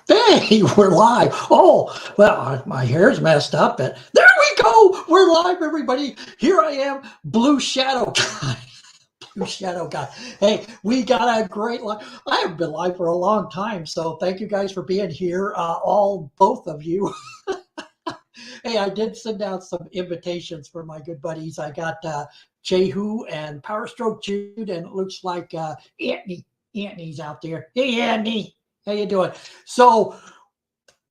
Hey, we're live. Oh, well, my hair's messed up, but there we go. We're live, everybody. Here I am, Blue Shadow Guy. Blue Shadow Guy. Hey, we got a great live. I haven't been live for a long time, so thank you guys for being here, both of you. Hey, I did send out some invitations for my good buddies. I got Jehu and Power Stroke Jude, and it looks like Anthony. Anthony's out there. Hey, Anthony, how you doing? So,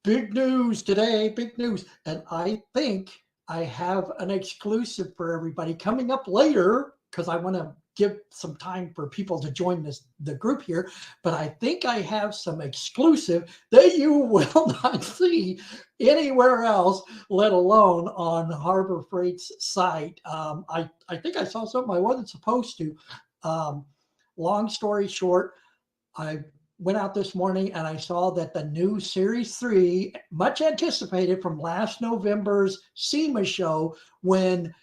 big news today, big news. And I think I have an exclusive for everybody coming up later because I want to give some time for people to join the group here. But I think I have some exclusive that you will not see anywhere else, let alone on Harbor Freight's site. I think I saw something I wasn't supposed to. Long story short, I went out this morning and I saw that the new Series 3, much anticipated from last November's SEMA show, when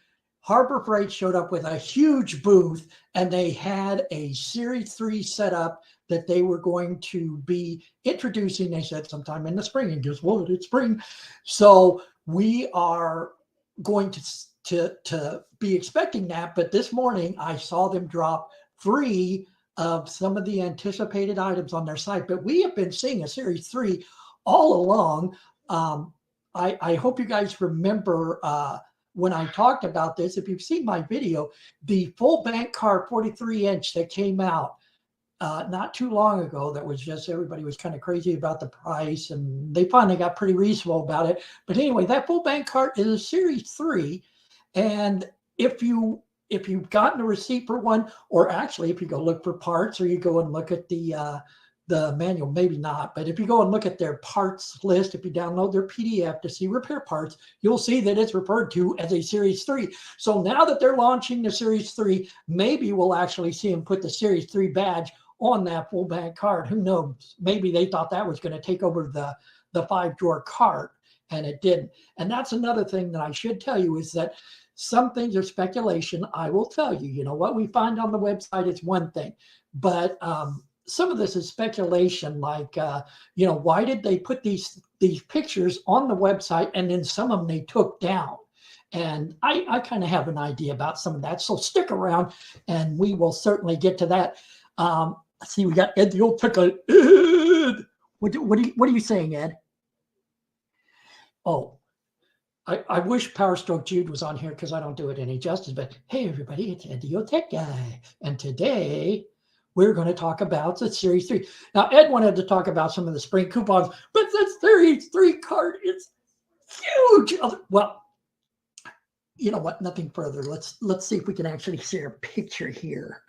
Harbor Freight showed up with a huge booth and they had a Series 3 setup that they were going to be introducing, they said, sometime in the spring. And guess what? It's spring. So we are going to be expecting that. But this morning I saw them drop 3 of some of the anticipated items on their site. But we have been seeing a Series 3 all along. I hope you guys remember when I talked about this. If you've seen my video, the full bank car 43-inch that came out not too long ago, that was just, everybody was kind of crazy about the price, and they finally got pretty reasonable about it. But anyway, that full bank car is a Series 3. And if you've gotten a receipt for one, or actually if you go look for parts, or you go and look at the manual, maybe not, but if you go and look at their parts list, if you download their PDF to see repair parts, you'll see that it's referred to as a Series 3. So now that they're launching the Series 3, maybe we'll actually see them put the Series 3 badge on that full bank card. Who knows? Maybe they thought that was going to take over the 5-drawer cart, and it didn't. And that's another thing that I should tell you, is that some things are speculation. I will tell you, you know, what we find on the website is one thing, but some of this is speculation. Like, you know, why did they put these pictures on the website and then some of them they took down? And I kind of have an idea about some of that. So stick around and we will certainly get to that. Let's see, we got Ed the old pickle. Ed! What are you saying, Ed? Oh, I wish Power Stroke Jude was on here because I don't do it any justice. But hey, everybody, it's Ed the old tech guy. And today we're going to talk about the Series 3. Now, Ed wanted to talk about some of the spring coupons, but the Series 3 card is huge. Well, you know what? Nothing further. Let's see if we can actually share a picture here.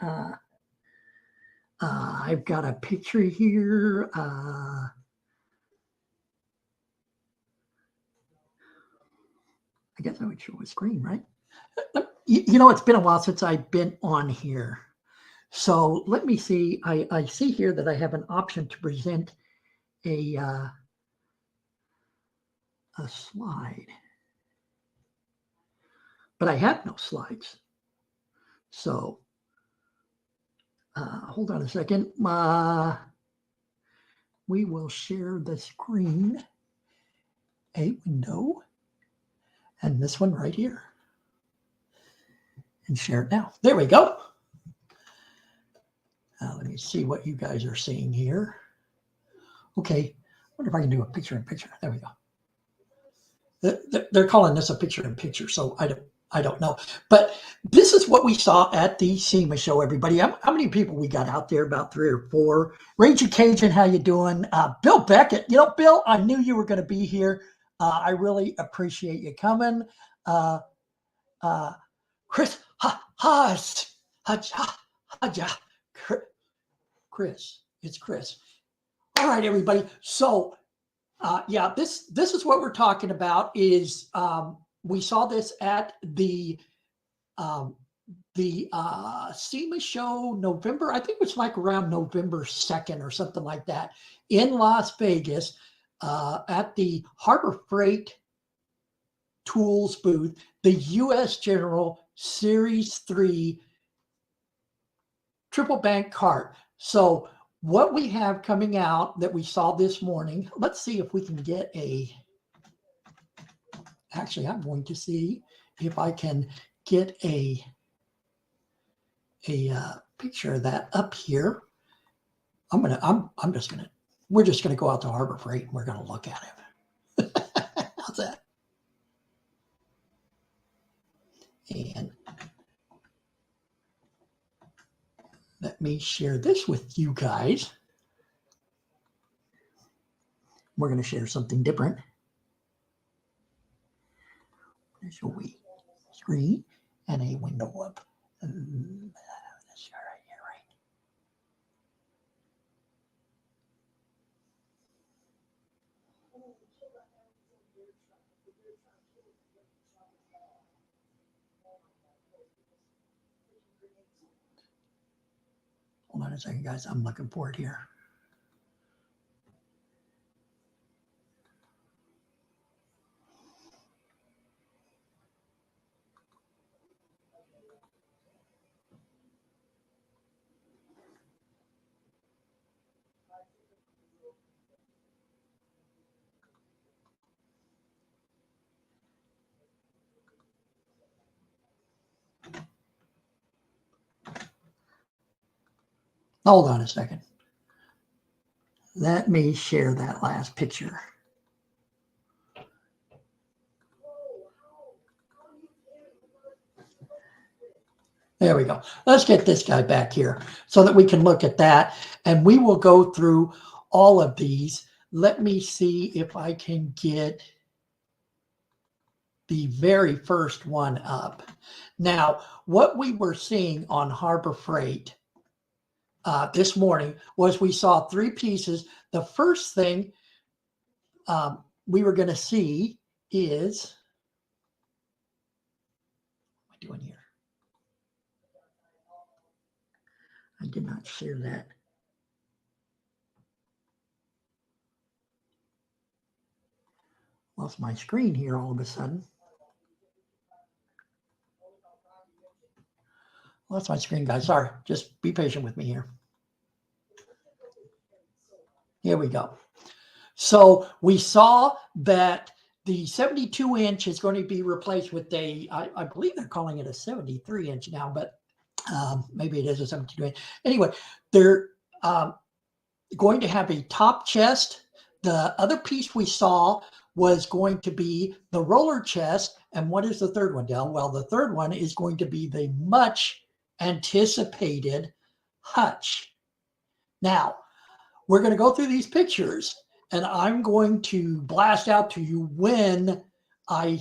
I've got a picture here. I guess I would show a screen, right? You know, it's been a while since I've been on here. So let me see. I see here that I have an option to present a slide, but I have no slides. So hold on a second. We will share the screen, a window, and this one right here, and share it now. There we go. Let me see what you guys are seeing here. Okay, I wonder if I can do a picture-in-picture. There we go. They're calling this a picture-in-picture, so I don't know. But this is what we saw at the SEMA show, everybody. How many people we got out there? About 3 or 4. Raging Cajun, how you doing? Bill Beckett. You know, Bill, I knew you were going to be here. I really appreciate you coming. Chris Haas. Chris. It's Chris. All right, everybody. So, yeah, this is what we're talking about. Is we saw this at the SEMA show November. I think it was like around November 2nd or something like that in Las Vegas at the Harbor Freight Tools booth. The U.S. General Series 3 triple bank cart. So what we have coming out that we saw this morning, let's see if we can get actually, I'm going to see if I can get a picture of that up here. We're just gonna go out to Harbor Freight and we're gonna look at it. How's that? And let me share this with you guys. We're going to share something different. There's a wee screen and a window up. This right here, right? Hold on a second, guys. I'm looking for it here. Hold on a second. Let me share that last picture. There we go. Let's get this guy back here so that we can look at that. And we will go through all of these. Let me see if I can get the very first one up. Now, what we were seeing on Harbor Freight this morning was we saw three pieces. The first thing we were going to see is, what am I doing here? I did not share that. Lost my screen here all of a sudden. Lost my screen, guys. Sorry. Just be patient with me here. Here we go. So we saw that the 72-inch is going to be replaced with I believe they're calling it a 73-inch now, but maybe it is a 72-inch. Anyway, they're going to have a top chest. The other piece we saw was going to be the roller chest. And what is the third one, Del? Well, the third one is going to be the much anticipated hutch. Now, we're going to go through these pictures and I'm going to blast out to you when I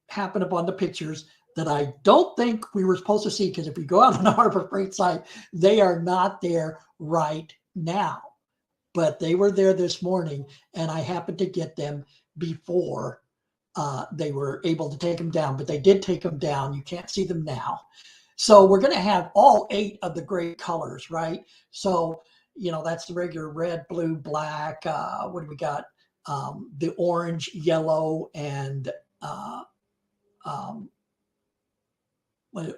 happen upon the pictures that I don't think we were supposed to see, because if you go out on the Harbor Freight site, they are not there right now. But they were there this morning, and I happened to get them before they were able to take them down. But they did take them down. You can't see them now. So we're going to have all 8 of the great colors, right? So, you know, that's the regular red, blue, black. What do we got? The orange, yellow, and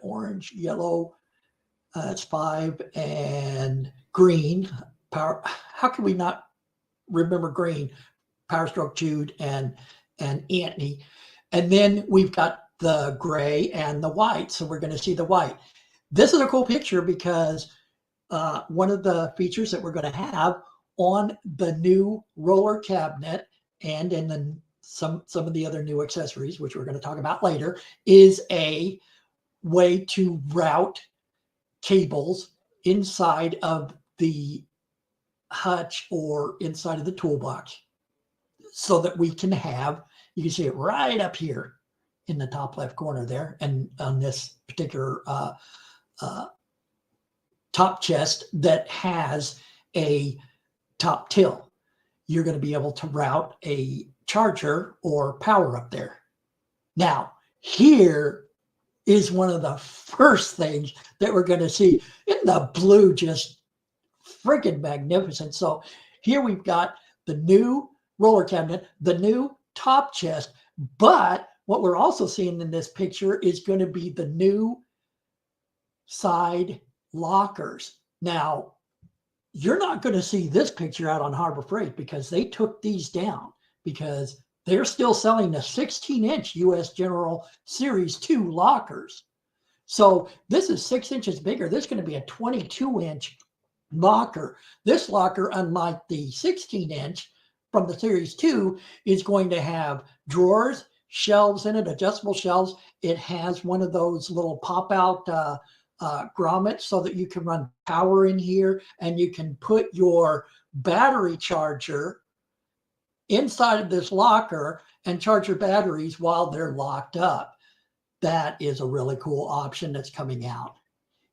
orange, yellow. That's 5, and green. Power. How can we not remember green? Power Stroke Jude and Antony. And then we've got the gray and the white. So we're going to see the white. This is a cool picture because one of the features that we're going to have on the new roller cabinet and in some of the other new accessories, which we're going to talk about later, is a way to route cables inside of the hutch or inside of the toolbox so that we can have, you can see it right up here in the top left corner there, and on this particular top chest that has a top till, you're going to be able to route a charger or power up there. Now, here is one of the first things that we're going to see. In the blue, just freaking magnificent. So here we've got the new roller cabinet, the new top chest, but what we're also seeing in this picture is going to be the new side lockers. Now, You're not going to see this picture out on Harbor Freight because they took these down because they're still selling the 16-inch US General Series 2 lockers. So this is 6 inches bigger. This is going to be a 22-inch locker. This locker, unlike the 16-inch from the Series 2, is going to have drawers, shelves in it, adjustable shelves. It has one of those little pop-out grommets so that you can run power in here, and you can put your battery charger inside of this locker and charge your batteries while they're locked up. That is a really cool option that's coming out.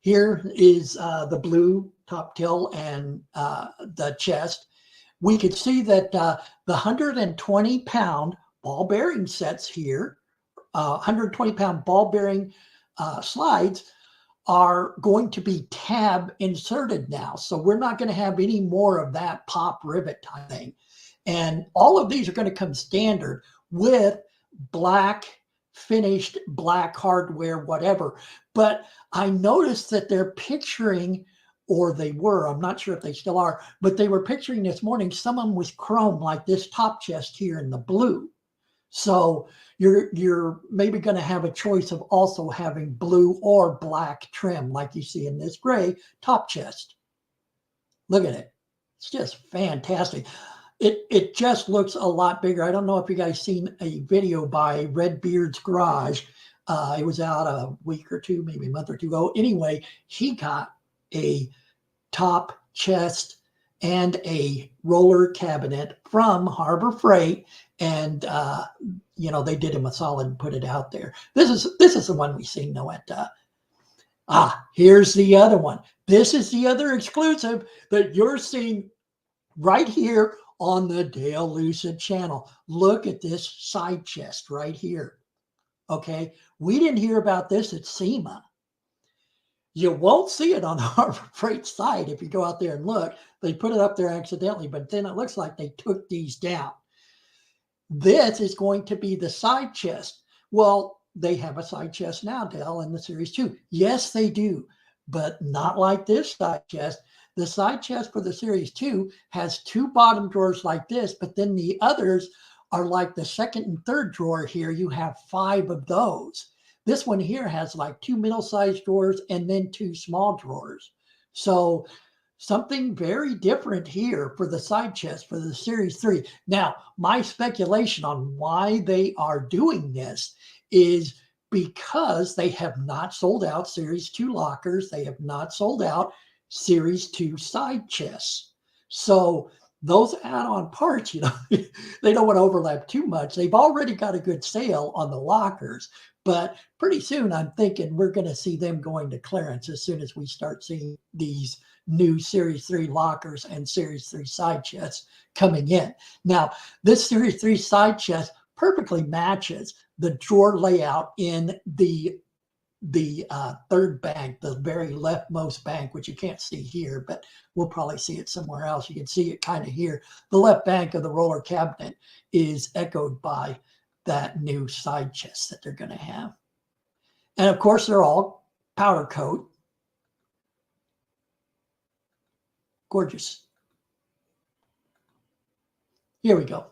Here is the blue top till and the chest. We could see that the 120-pound ball bearing sets here, 120-pound ball bearing slides are going to be tab inserted now. So we're not going to have any more of that pop rivet type thing. And all of these are going to come standard with black finished black hardware, whatever. But I noticed that they're picturing, or they were, I'm not sure if they still are, but they were picturing this morning, some of them with chrome like this top chest here in the blue. So you're maybe going to have a choice of also having blue or black trim like you see in this gray top chest. Look at it. It's just fantastic. It just looks a lot bigger. I don't know if you guys seen a video by Redbeard's Garage. It was out a week or two, maybe a month or two ago. Anyway, he got a top chest and a roller cabinet from Harbor Freight, and you know, they did him a solid and put it out there. This is the one we seen though at here's the other one. This is the other exclusive that you're seeing right here on the Dale Lucid channel. Look at this side chest right here. Okay, we didn't hear about this at SEMA. You won't see it on the Harbor Freight site if you go out there and look. They put it up there accidentally, but then it looks like they took these down. This is going to be the side chest. Well, they have a side chest now, Dale, in the Series 2. Yes, they do, but not like this side chest. The side chest for the Series 2 has two bottom drawers like this, but then the others are like the second and third drawer here. You have 5 of those. This one here has like 2 middle-sized drawers and then 2 small drawers. So something very different here for the side chest for the Series 3. Now, my speculation on why they are doing this is because they have not sold out Series 2 lockers. They have not sold out Series 2 side chests. So those add-on parts, you know, they don't want to overlap too much. They've already got a good sale on the lockers, but pretty soon I'm thinking we're going to see them going to clearance as soon as we start seeing these new Series 3 lockers and Series 3 side chests coming in. Now, this Series 3 side chest perfectly matches the drawer layout in the third bank, the very leftmost bank, which you can't see here, but we'll probably see it somewhere else. You can see it kind of here. The left bank of the roller cabinet is echoed by that new side chest that they're going to have. And of course, they're all powder coat. Gorgeous. Here we go.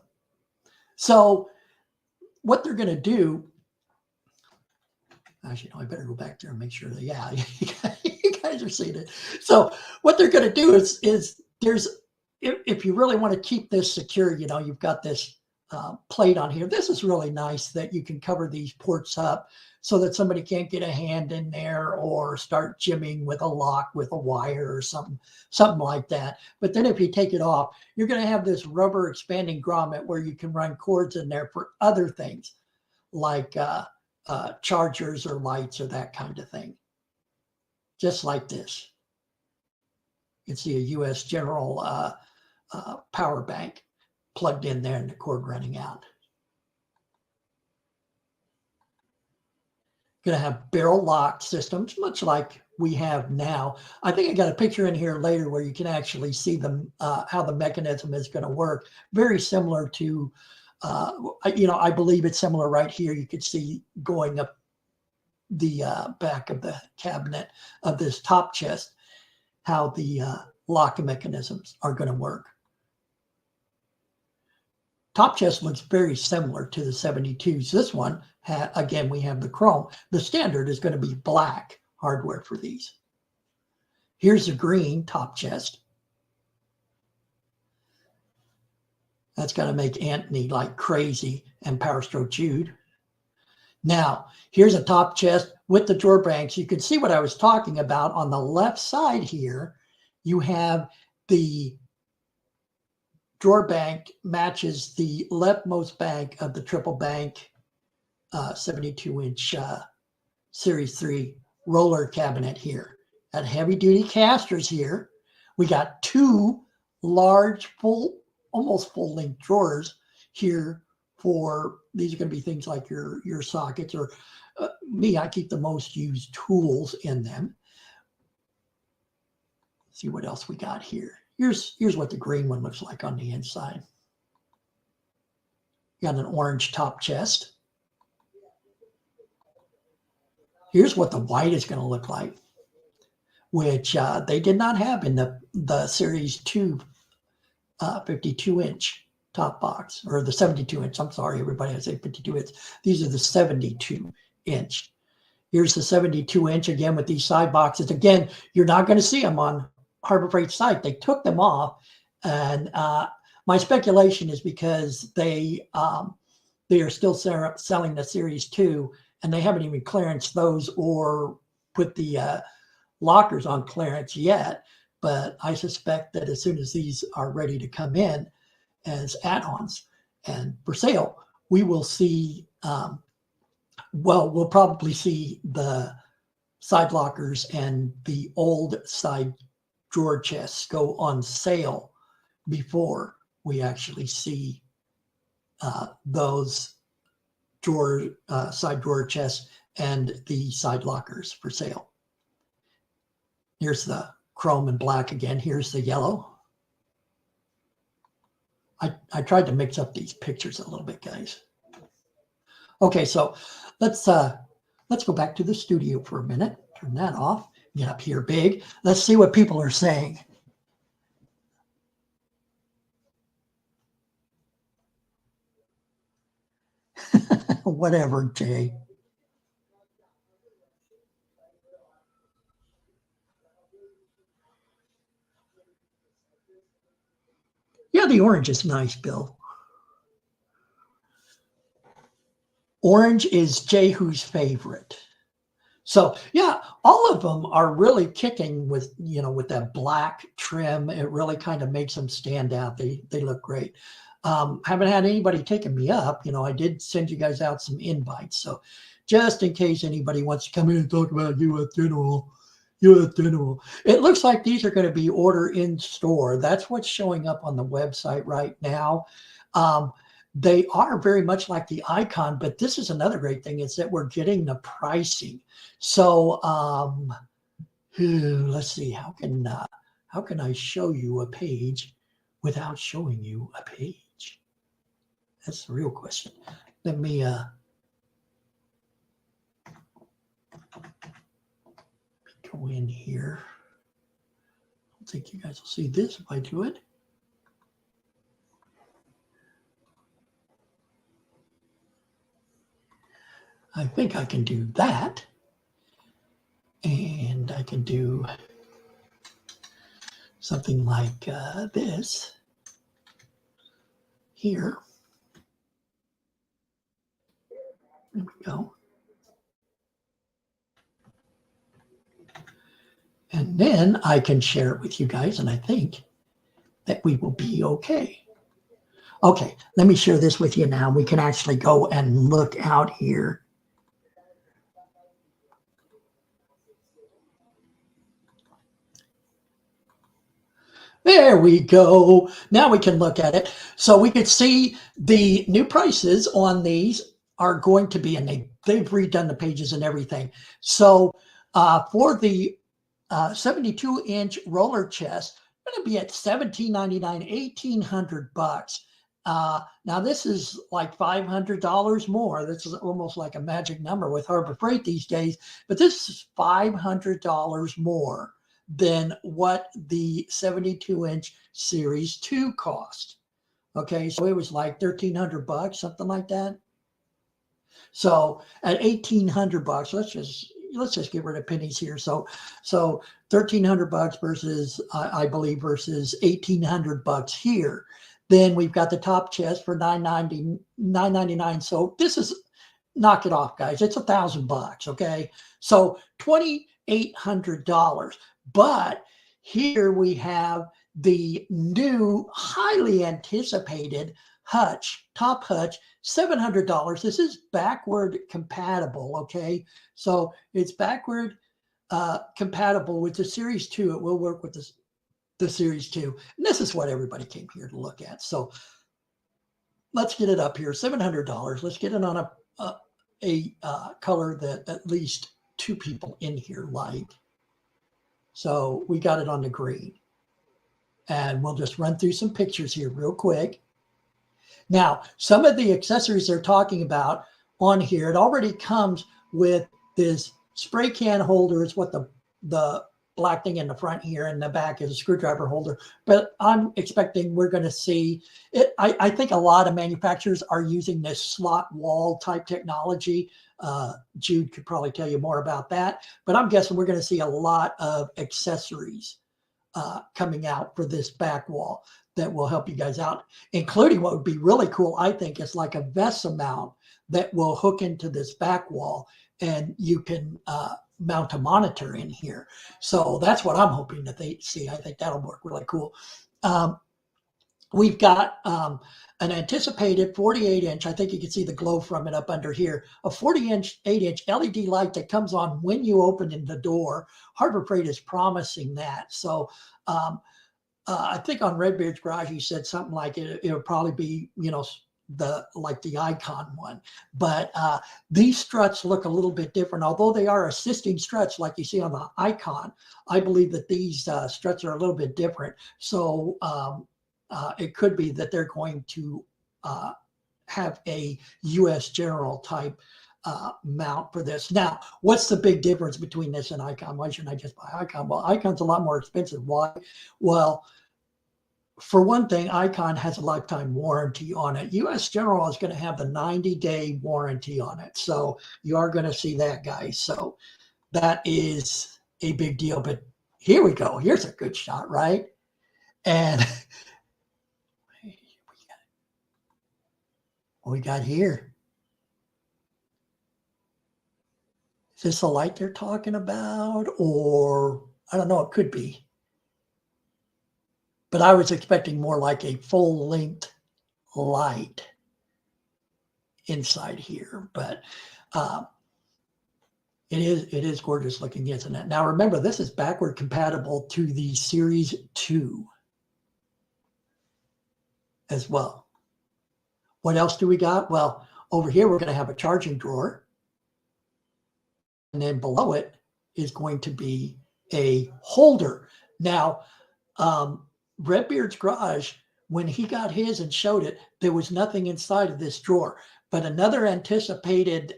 So what they're going to do, actually, no, I better go back there and make sure that, yeah, you guys are seeing it. So what they're going to do is there's, if you really want to keep this secure, you know, you've got this plate on here. This is really nice that you can cover these ports up so that somebody can't get a hand in there or start jimming with a lock with a wire or something like that. But then if you take it off, you're going to have this rubber expanding grommet where you can run cords in there for other things like chargers or lights or that kind of thing. Just like this. You can see a US General power bank plugged in there and the cord running out. Going to have barrel lock systems, much like we have now. I think I got a picture in here later where you can actually see them, how the mechanism is going to work. Very similar to, you know, I believe it's similar right here. You could see going up the back of the cabinet of this top chest, how the lock mechanisms are going to work. Top chest looks very similar to the 72s. This one, again, we have the chrome. The standard is going to be black hardware for these. Here's the green top chest. That's going to make Anthony like crazy and Power Stroke Jude. Now, here's a top chest with the drawer banks. You can see what I was talking about on the left side here. You have the drawer bank matches the leftmost bank of the triple bank 72-inch Series 3 roller cabinet here. Got heavy-duty casters here. We got two large, almost full-length drawers here for, these are going to be things like your sockets, or me, I keep the most used tools in them. Let's see what else we got here. Here's what the green one looks like on the inside. Got an orange top chest. Here's what the white is going to look like, which they did not have in the Series 2 52-inch top box, or the 72-inch. I'm sorry, everybody, I say 52-inch. These are the 72-inch. Here's the 72-inch again with these side boxes. Again, you're not going to see them on Harbor Freight site. They took them off, and my speculation is because they are still selling the Series 2, and they haven't even clearanced those or put the lockers on clearance yet. But I suspect that as soon as these are ready to come in as add-ons and for sale, we will see, we'll probably see the side lockers and the old side drawer chests go on sale before we actually see those side drawer chests and the side lockers for sale. Here's the chrome and black again. Here's the yellow. I tried to mix up these pictures a little bit, guys. Okay, so let's go back to the studio for a minute. Turn that off. Get up here big. Let's see what people are saying. Whatever, Jay. Yeah, the orange is nice, Bill. Orange is Jehu's favorite. So yeah, all of them are really kicking with, with that black trim. It really kind of makes them stand out. They look great. Haven't had anybody taking me up. I did send you guys out some invites. So just in case anybody wants to come in and talk about US General. It looks like these are going to be order in store. That's what's showing up on the website right now. They are very much like the Icon, but this is another great thing, is that we're getting the pricing. So let's see, how can I show you a page without showing you a page? That's the real question. Let me go in here. I don't think you guys will see this if I do it. I think I can do that. And I can do something like this here. There we go. And then I can share it with you guys, and I think that we will be okay. Okay, let me share this with you now. We can actually go and look out here. There we go. Now we can look at it. So we could see the new prices on these are going to be, and they've redone the pages and everything. So for the 72-inch roller chest, going to be at $1,799, $1,800. Now this is like $500 more. This is almost like a magic number with Harbor Freight these days, but this is $500 more than what the 72-inch Series 2 cost. Okay, so it was like $1,300, something like that. So at $1,800, let's just get rid of pennies here. So $1,300 versus I believe versus $1,800 here. Then we've got the top chest for $999. So this is, knock it off, guys. It's $1,000. Okay, so $2,800. But here we have the new, highly anticipated hutch, top hutch, $700. This is backward compatible. Okay, so it's backward compatible with the Series 2. It will work with the Series 2. And this is what everybody came here to look at. So let's get it up here, $700. Let's get it on a color that at least two people in here like. So we got it on the green. And we'll just run through some pictures here real quick. Now, some of the accessories they're talking about on here, it already comes with this spray can holder. It's what the black thing in the front here, and the back is a screwdriver holder. But I'm expecting we're going to see it. I think a lot of manufacturers are using this slot wall type technology. Jude could probably tell you more about that. But I'm guessing we're going to see a lot of accessories coming out for this back wall that will help you guys out, including what would be really cool, I think, is like a VESA mount that will hook into this back wall, and you can mount a monitor in here. So that's what I'm hoping that they see. I think that'll work really cool. We've got an anticipated 48-inch, I think you can see the glow from it up under here, a 48-inch LED light that comes on when you open in the door. Harbor Freight is promising that. So I think on Redbeard's Garage, he said something like it would probably be, the Icon one. But these struts look a little bit different. Although they are assisting struts like you see on the Icon, I believe that these struts are a little bit different. So it could be that they're going to have a US General type mount for this. Now, what's the big difference between this and Icon? Why shouldn't I just buy Icon? Well, Icon's a lot more expensive. Why? Well, for one thing, Icon has a lifetime warranty on it. US General is going to have the 90-day warranty on it. So you are going to see that, guys. So that is a big deal. But here we go. Here's a good shot, right? And what we got here? Is this the light they're talking about? Or I don't know, it could be. But I was expecting more like a full-length light inside here. But it is gorgeous looking, isn't it? Now remember, this is backward compatible to the Series 2 as well. What else do we got? Well, over here we're going to have a charging drawer. And then below it is going to be a holder. Now, Redbeard's Garage, when he got his and showed it, there was nothing inside of this drawer. But another anticipated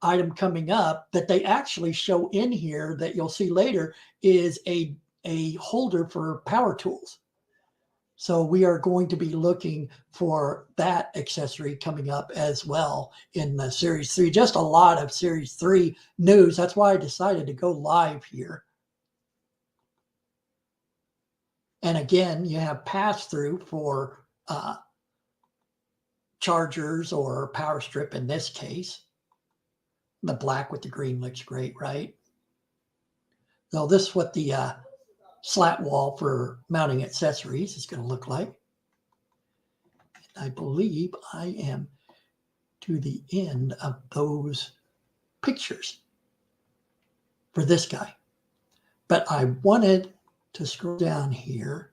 item coming up that they actually show in here that you'll see later is a holder for power tools. So we are going to be looking for that accessory coming up as well in the Series 3. Just a lot of Series 3 news. That's why I decided to go live here. And again, you have pass-through for chargers or power strip in this case. The black with the green looks great, right? So this is what the slat wall for mounting accessories is going to look like. And I believe I am to the end of those pictures for this guy. But I wanted to scroll down here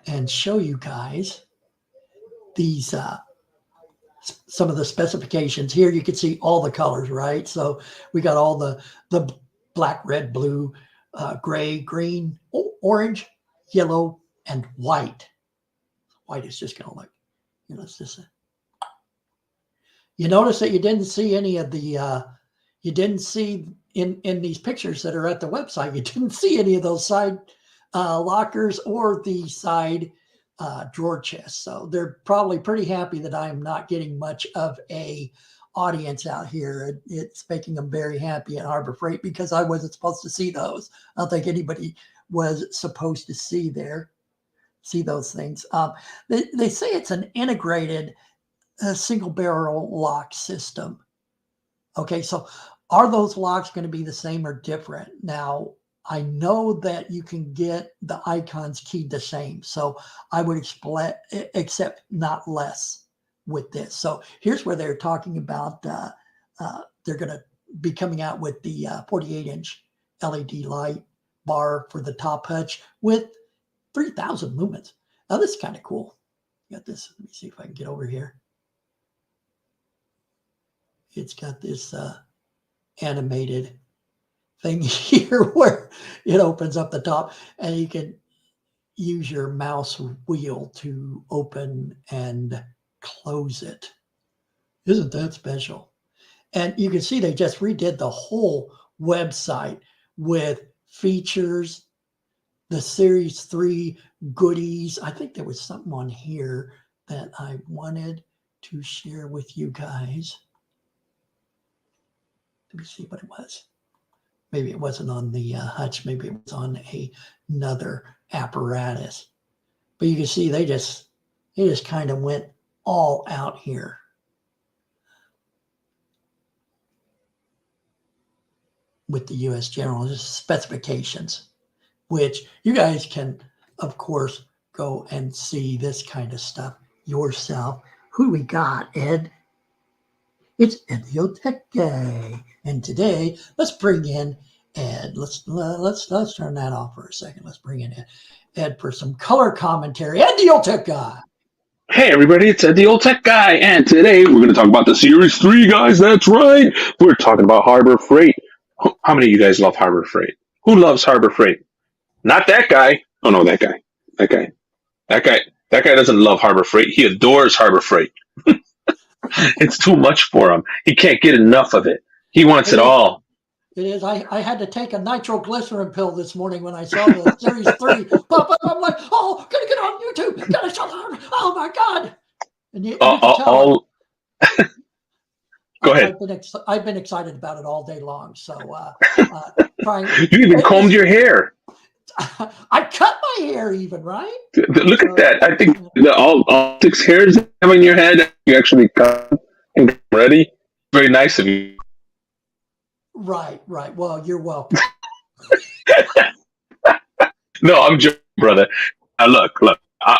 and show you guys these some of the specifications. Here you can see all the colors, right? So we got all the black, red, blue, gray, green, orange, yellow, and white. White is just going to look, it's just you notice that you didn't see any of the you didn't see in these pictures that are at the website, you didn't see any of those side lockers or the side drawer chests. So they're probably pretty happy that I'm not getting much of a audience out here. It's making them very happy at Harbor Freight because I wasn't supposed to see those. I don't think anybody was supposed to see those things. They say it's an integrated single barrel lock system. Okay, so are those locks going to be the same or different? Now, I know that you can get the icons keyed the same, so I would accept not less with this. So here's where they're talking about they're going to be coming out with the 48-inch LED light bar for the top hutch with 3,000 lumens. Now this is kind of cool. Got this. Let me see if I can get over here. It's got this animated thing here where it opens up the top and you can use your mouse wheel to open and close it. Isn't that special? And you can see they just redid the whole website with features, the Series 3 goodies. I think there was something on here that I wanted to share with you guys. Let me see what it was. Maybe it wasn't on the hutch. Maybe it was on another apparatus. But you can see they just kind of went all out here. With the U.S. General specifications, which you guys can, of course, go and see this kind of stuff yourself. Who we got, Ed? It's Ed the Old Tech Guy, and today let's bring in Ed. Let's turn that off for a second. Let's bring in Ed for some color commentary. Ed the Old Tech Guy. Hey everybody, it's Ed the Old Tech Guy, and today we're going to talk about the Series 3, guys. That's right. We're talking about Harbor Freight. How many of you guys love Harbor Freight? Who loves Harbor Freight? Not that guy. Oh no, that guy. That guy doesn't love Harbor Freight. He adores Harbor Freight. It's too much for him. He can't get enough of it. He wants it all. It is. I had to take a nitroglycerin pill this morning when I saw the Series 3 pop up. I'm like, oh, gotta get on YouTube. Gotta show them. Oh my God. And you can tell Go ahead. I've been excited about it all day long. So trying. You even combed your hair. I cut my hair even, right? Look at that. I think all 6 hairs you have on your head, you actually cut and get ready. Very nice of you. Right. Well, you're welcome. No, I'm joking, brother. Look.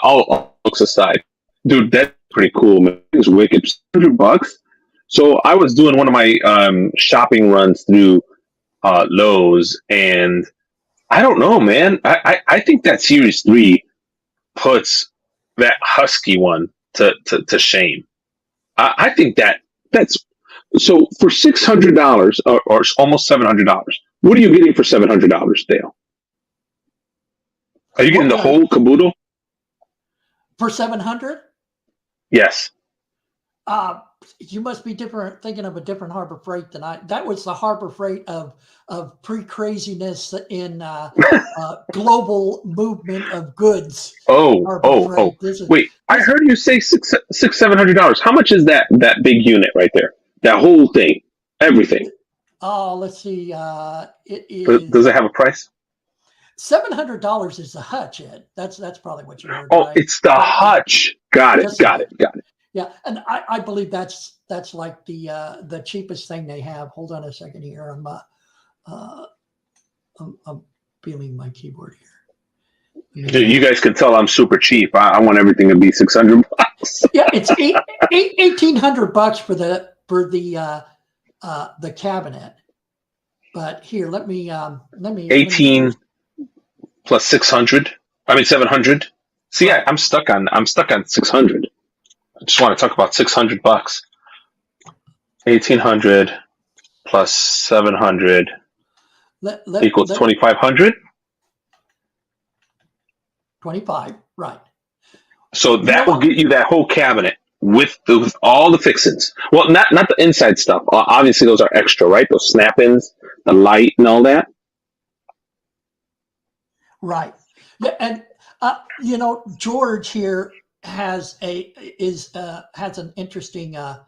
All looks aside. Dude, that's pretty cool, man. It's wicked. $100. So I was doing one of my shopping runs through Lowe's, and I don't know, man. I think that Series 3 puts that Husky one to shame. I think that's so for $600 or almost $700. What are you getting for $700, Dale? Are you getting the whole caboodle for $700? Yes. You must be thinking of a different Harbor Freight than I. That was the Harbor Freight of pre-craziness in global movement of goods. Wait! I heard you say $700. How much is that big unit right there? That whole thing, everything. Oh, let's see. It is. Does it have a price? $700 is the hutch, Ed. That's probably what you heard. Oh, right? It's the hutch. Got it. Yeah, and I believe that's like the cheapest thing they have. Hold on a second here. I'm feeling my keyboard here. Dude, you guys can tell I'm super cheap. I want everything to be $600. Yeah, it's $1,800 for the cabinet. But here, let me 18 plus 600. I mean 700. See, I'm stuck on 600. I just want to talk about $600. 1,800 plus 700 equals 2,500. 25, right? So that will get you that whole cabinet. with all the fixings. Well, not the inside stuff. Obviously, those are extra, right? Those snap-ins, the light, and all that. Right. Yeah, and George here has has an interesting uh,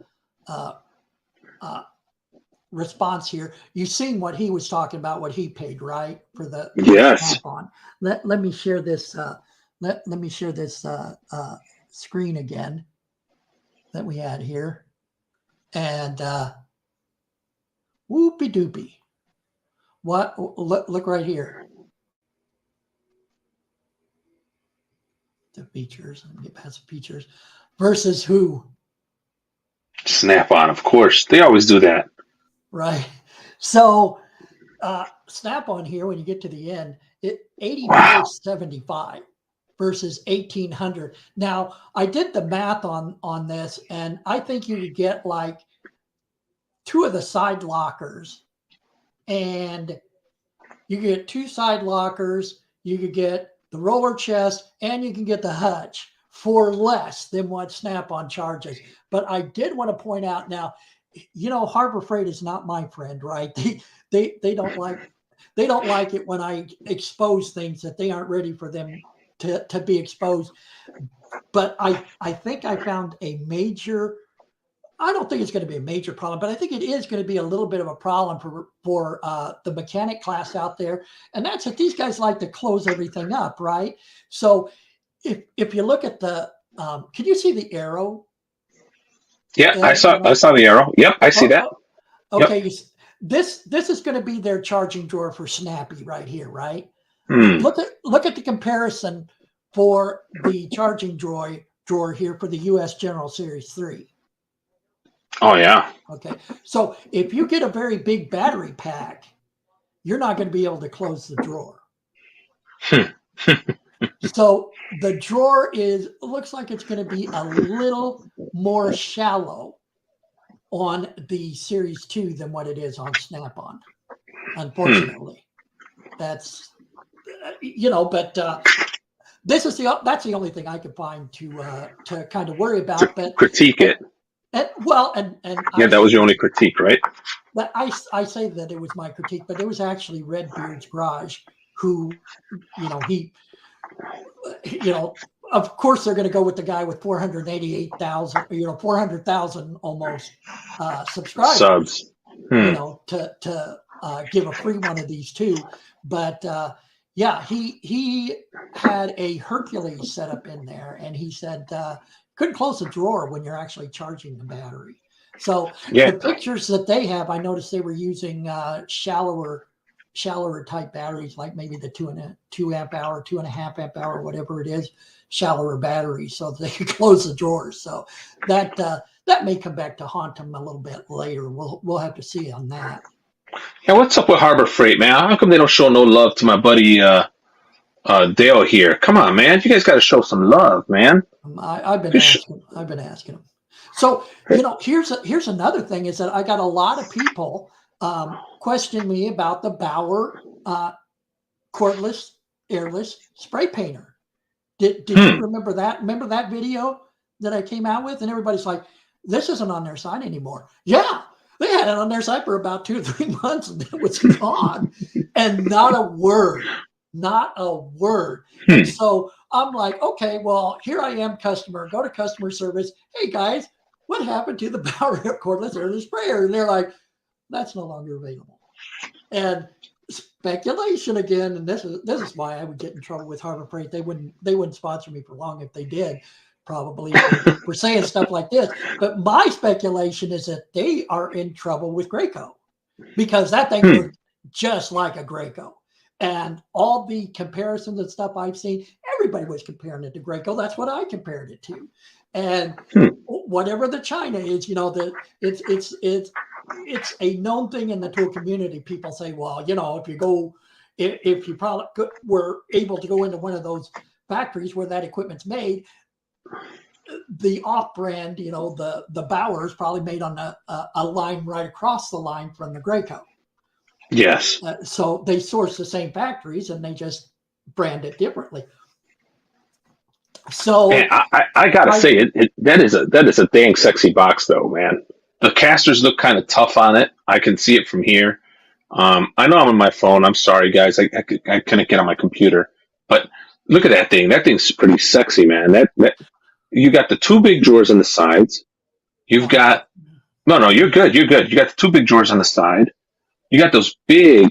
response here. You've seen what he was talking about, what he paid, right, for the Yes. Snap-on. Let me share this. Let me share this screen again that we had here, and whoopie doopie. What? Look right here. The features. Let me get past the features. Versus who? Snap-on, of course. They always do that. Right. So Snap-on here, when you get to the end, it Wow. $84.75 versus 1800. Now I did the math on this, and I think you could get like 2 of the side lockers, and you get 2 side lockers. You could get the roller chest, and you can get the hutch for less than what Snap-on charges. But I did want to point out now, Harbor Freight is not my friend, right? They don't like it when I expose things that they aren't ready for them to be exposed. But I think I found a major. I don't think it's going to be a major problem, but I think it is going to be a little bit of a problem for the mechanic class out there, and that's that these guys like to close everything up, right? So if you look at the, can you see the arrow? Yeah, I saw the arrow. Yep, I see that. Okay, Yep. this is going to be their charging drawer for Snappy right here, right? Hmm. Look at the comparison for the charging drawer here for the US General Series 3. Oh yeah. Okay, so if you get a very big battery pack, you're not going to be able to close the drawer. So the drawer looks like it's going to be a little more shallow on the Series 2 than what it is on Snap-on. Unfortunately, that's but that's the only thing I could find to kind of worry about. But critique it. And Yeah, that was your only critique, right? I say that it was my critique, but it was actually Redbeard's Garage who, he, of course they're going to go with the guy with 488,000, 400,000 almost subscribers, subs, to give a free one of these two. But yeah, he had a Hercules setup in there, and he said couldn't close the drawer when you're actually charging the battery. So yeah. The pictures that they have, I noticed they were using shallower type batteries, like maybe the 2 amp hour, 2.5 amp hour, whatever it is, shallower batteries, so they could close the drawers. So that may come back to haunt them a little bit later. We'll have to see on that. Yeah, what's up with Harbor Freight, man? How come they don't show no love to my buddy Dale here? Come on, man! You guys got to show some love, man. I've been asking them. So here's another thing is that I got a lot of people question me about the Bauer cordless, airless spray painter. Did you remember that? Remember that video that I came out with? And everybody's like, this isn't on their site anymore. Yeah, they had it on their site for about 2 or 3 months, and it was gone. And not a word. And so I'm like, okay, well, here I am, customer. Go to customer service. Hey, guys, what happened to the Bauer cordless airless sprayer? And they're like, that's no longer available. And speculation again, and this is why I would get in trouble with Harbor Freight. They wouldn't sponsor me for long if they did, probably for saying stuff like this. But my speculation is that they are in trouble with Graco, because that thing looked just like a Graco. And all the comparisons and stuff I've seen, everybody was comparing it to Graco. That's what I compared it to. And whatever the China is, that it's a known thing in the tool community. People say, well, if you probably were able to go into one of those factories where that equipment's made, the off-brand, the Bauer is probably made on a line right across the line from the Graco. Yes. So they source the same factories and they just brand it differently. So Man, I gotta say that is a dang sexy box though, man. The casters look kind of tough on it. I can see it from here. I know I'm on my phone. I'm sorry, guys. I couldn't get on my computer, but look at that thing. That thing's pretty sexy, man. That you got the two big drawers on the sides. You've got no. You're good. You're good. You got the two big drawers on the side. You got those big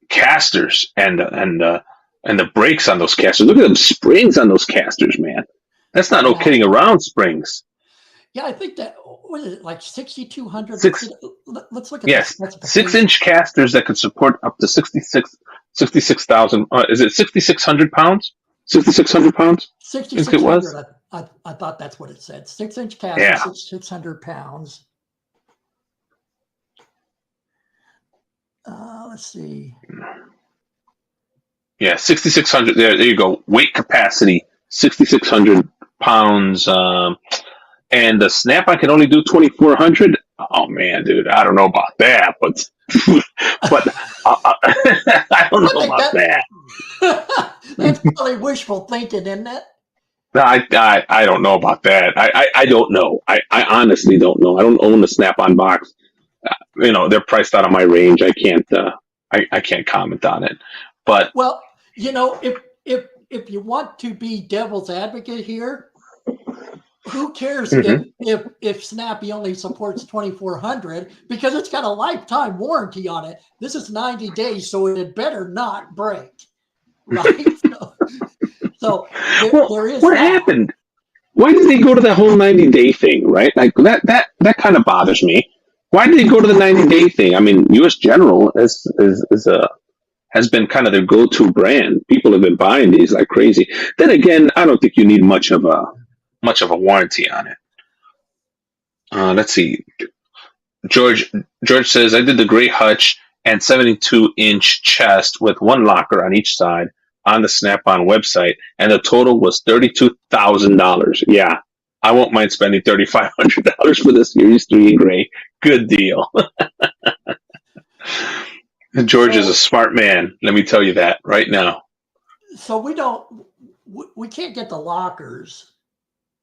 casters and the brakes on those casters. Look at them springs on those casters, man. That's not no kidding around springs. yeah, I think that was it like 6,200. Let's look at yes, this. 6-inch casters that could support up to 66,000. Is it 6,600 pounds? 6,600 pounds. 6,600. I thought that's what it said. 6-inch caster, Yeah. 600 pounds. Let's see. Yeah, 6,600. There you go. Weight capacity, 6,600 pounds. And the Snap-on can only do 2,400. Oh man, dude, I don't know about that, but I don't know about that. That's probably wishful thinking, isn't it? I don't know about that. I don't know. I honestly don't know. I don't own the Snap-on box. They're priced out of my range. I can't comment on it. But well, if you want to be devil's advocate here, who cares if Snappy only supports 2,400 because it's got a lifetime warranty on it. This is 90 days, so it had better not break, right? so there is what happened? Why did they go to that whole 90-day thing, right? Like that kind of bothers me. Why did they go to the 90-day thing? I mean, U.S. General has been kind of their go-to brand. People have been buying these like crazy. Then again, I don't think you need much of a warranty on it. Let's see. George says, I did the gray hutch and 72-inch chest with one locker on each side on the Snap-on website, and the total was $32,000. Yeah, I won't mind spending $3,500 for the Series 3 in gray. Good deal. George is a smart man. Let me tell you that right now. So we can't get the lockers,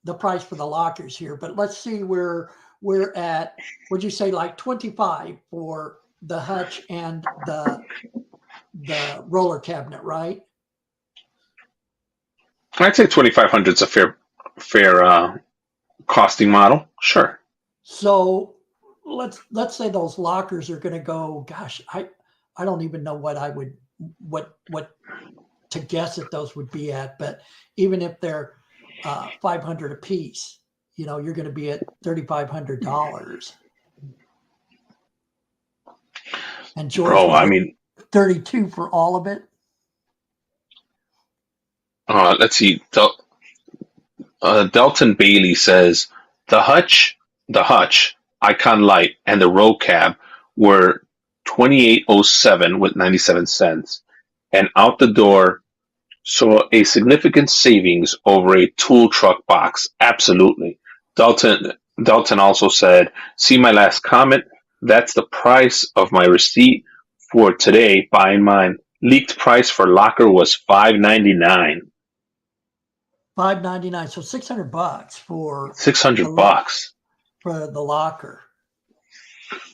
the price for the lockers here, but let's see where we're at. Would you say like 25 for the hutch and the roller cabinet, right? I'd say 2,500 is a fair costing model. Sure. So let's say those lockers are going to go. Gosh, I don't even know what to guess at those would be at. But even if they're $500 a piece, you're going to be at $3,500. And George, 32 for all of it. Let's see. Delton Bailey says the hutch, Icon Light, and the row cab were $28.07 with 97 cents, and out the door saw a significant savings over a tool truck box. Absolutely. Dalton also said, see my last comment? That's the price of my receipt for today. Buying mine. Leaked price for locker was $599. $599, so $600 for $600 for the locker.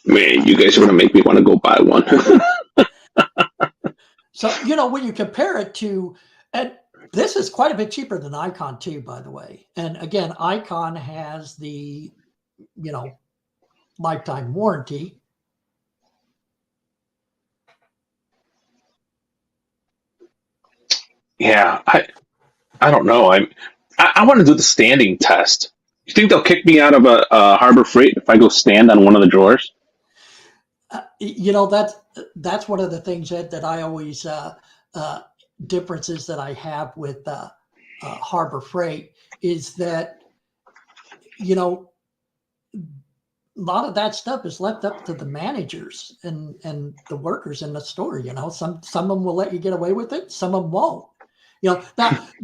Man, you guys are gonna make me want to go buy one. So when you compare it to, and this is quite a bit cheaper than Icon too, by the way. And again, Icon has the lifetime warranty. Yeah, I don't know. I want to do the standing test. You think they'll kick me out of a Harbor Freight if I go stand on one of the drawers? That's one of the things that I always differences that I have with Harbor Freight is that a lot of that stuff is left up to the managers and the workers in the store. Some of them will let you get away with it, some of them won't. Now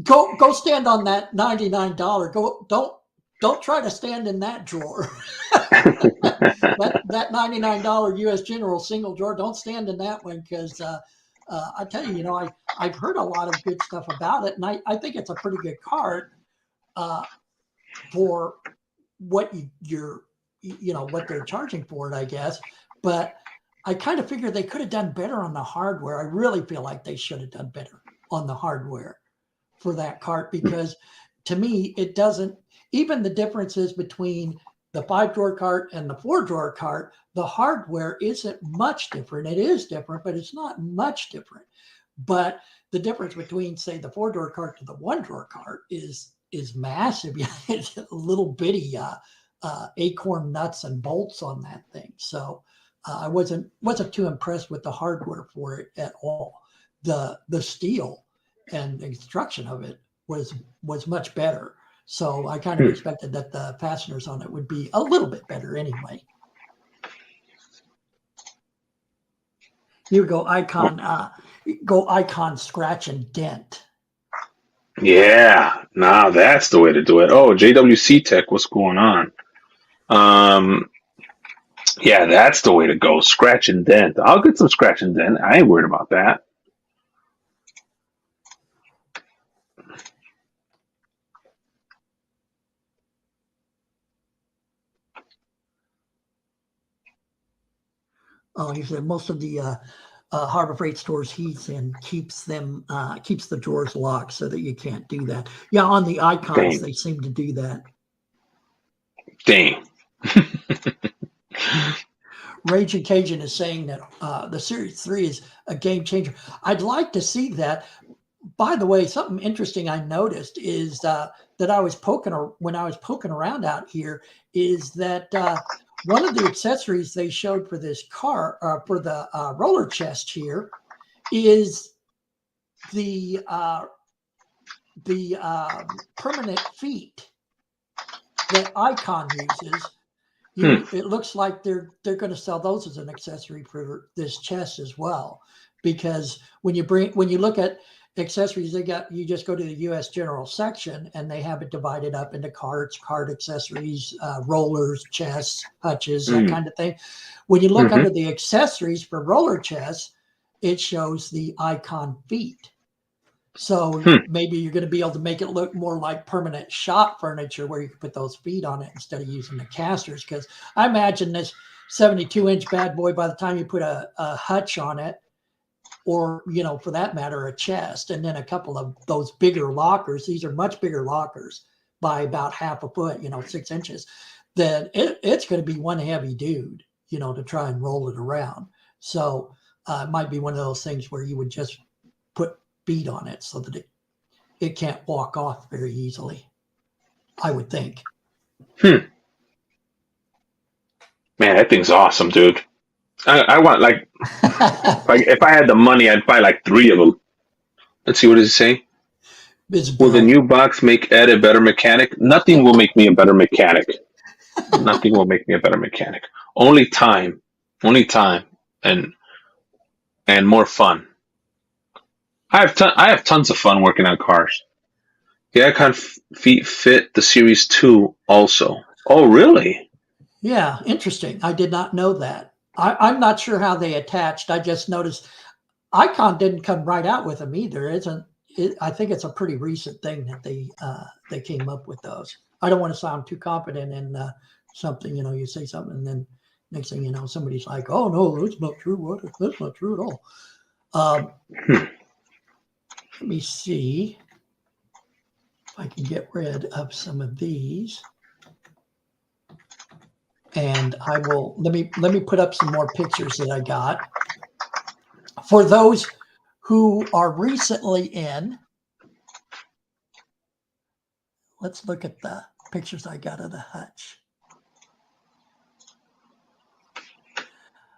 go stand on that $99. Don't try to stand in that drawer. that $99 U.S. General single drawer. Don't stand in that one because I tell you, I've heard a lot of good stuff about it, and I think it's a pretty good cart for what what they're charging for it, I guess. But I kind of figure they could have done better on the hardware. I really feel like they should have done better on the hardware for that cart, because to me, it doesn't, even the differences between the 5-drawer cart and the 4-drawer cart, the hardware isn't much different. It is different, but it's not much different. But the difference between, say, the 4-drawer cart to the 1-drawer cart is massive. It's a little bitty acorn nuts and bolts on that thing. So I wasn't too impressed with the hardware for it at all. The steel and the construction of it was much better. So I kind of expected that the fasteners on it would be a little bit better anyway. You go Icon scratch and dent. Yeah, now that's the way to do it. Oh, JWC Tech, what's going on? Yeah, that's the way to go. Scratch and dent. I'll get some scratch and dent. I ain't worried about that. Oh, he said most of the Harbor Freight stores he's in keeps the drawers locked so that you can't do that. Yeah, on the Icons, they seem to do that. Dang. Raging Cajun is saying that the Series 3 is a game changer. I'd like to see that. By the way, something interesting I noticed is that when I was poking around out here is that one of the accessories they showed for this car, for the roller chest here, is the permanent feet that Icon uses. It looks like they're going to sell those as an accessory for this chest as well, because when you look at accessories, you just go to the U.S. General section and they have it divided up into carts, cart accessories, rollers, chests, hutches, that kind of thing. When you look under the accessories for roller chests, it shows the Icon feet. So maybe you're going to be able to make it look more like permanent shop furniture where you can put those feet on it instead of using the casters. Because I imagine this 72-inch bad boy, by the time you put a hutch on it, or, for that matter, a chest, and then a couple of those bigger lockers, these are much bigger lockers by about half a foot, 6 inches, then it's going to be one heavy dude, to try and roll it around. So it might be one of those things where you would just put feet on it so that it can't walk off very easily, I would think. Man, that thing's awesome, dude. I want if I had the money, I'd buy like 3 of them. Let's see, what does it say? Will the new box make Ed a better mechanic? Nothing will make me a better mechanic. Nothing will make me a better mechanic. Only time, and more fun. I have tons of fun working on cars. The Icon feet fit the Series 2 also. Oh, really? Yeah, interesting. I did not know that. I'm not sure how they attached. I just noticed Icon didn't come right out with them either. I think it's a pretty recent thing that they came up with those. I don't want to sound too confident in something. You say something and then next thing you know, somebody's like, "Oh no, that's not true. What? That's not true at all." Let me see if I can get rid of some of these. And I will let me put up some more pictures that I got. For those who are recently in, let's look at the pictures I got of the hutch.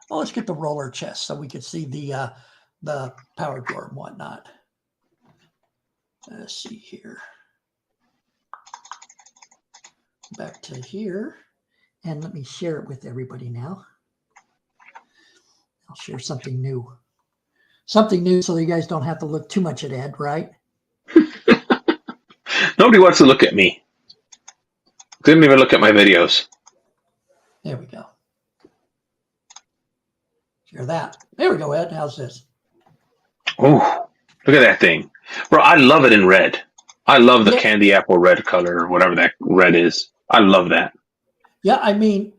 Oh, let's get the roller chest so we can see the power drawer and whatnot. Let's see here. Back to here. And let me share it with everybody now. I'll share something new. Something new so you guys don't have to look too much at Ed, right? Nobody wants to look at me. Didn't even look at my videos. There we go. Share that. There we go, Ed. How's this? Oh, look at that thing, bro! I love it in red. I love the Yeah, candy apple red color, or whatever that red is. I love that. yeah. I mean,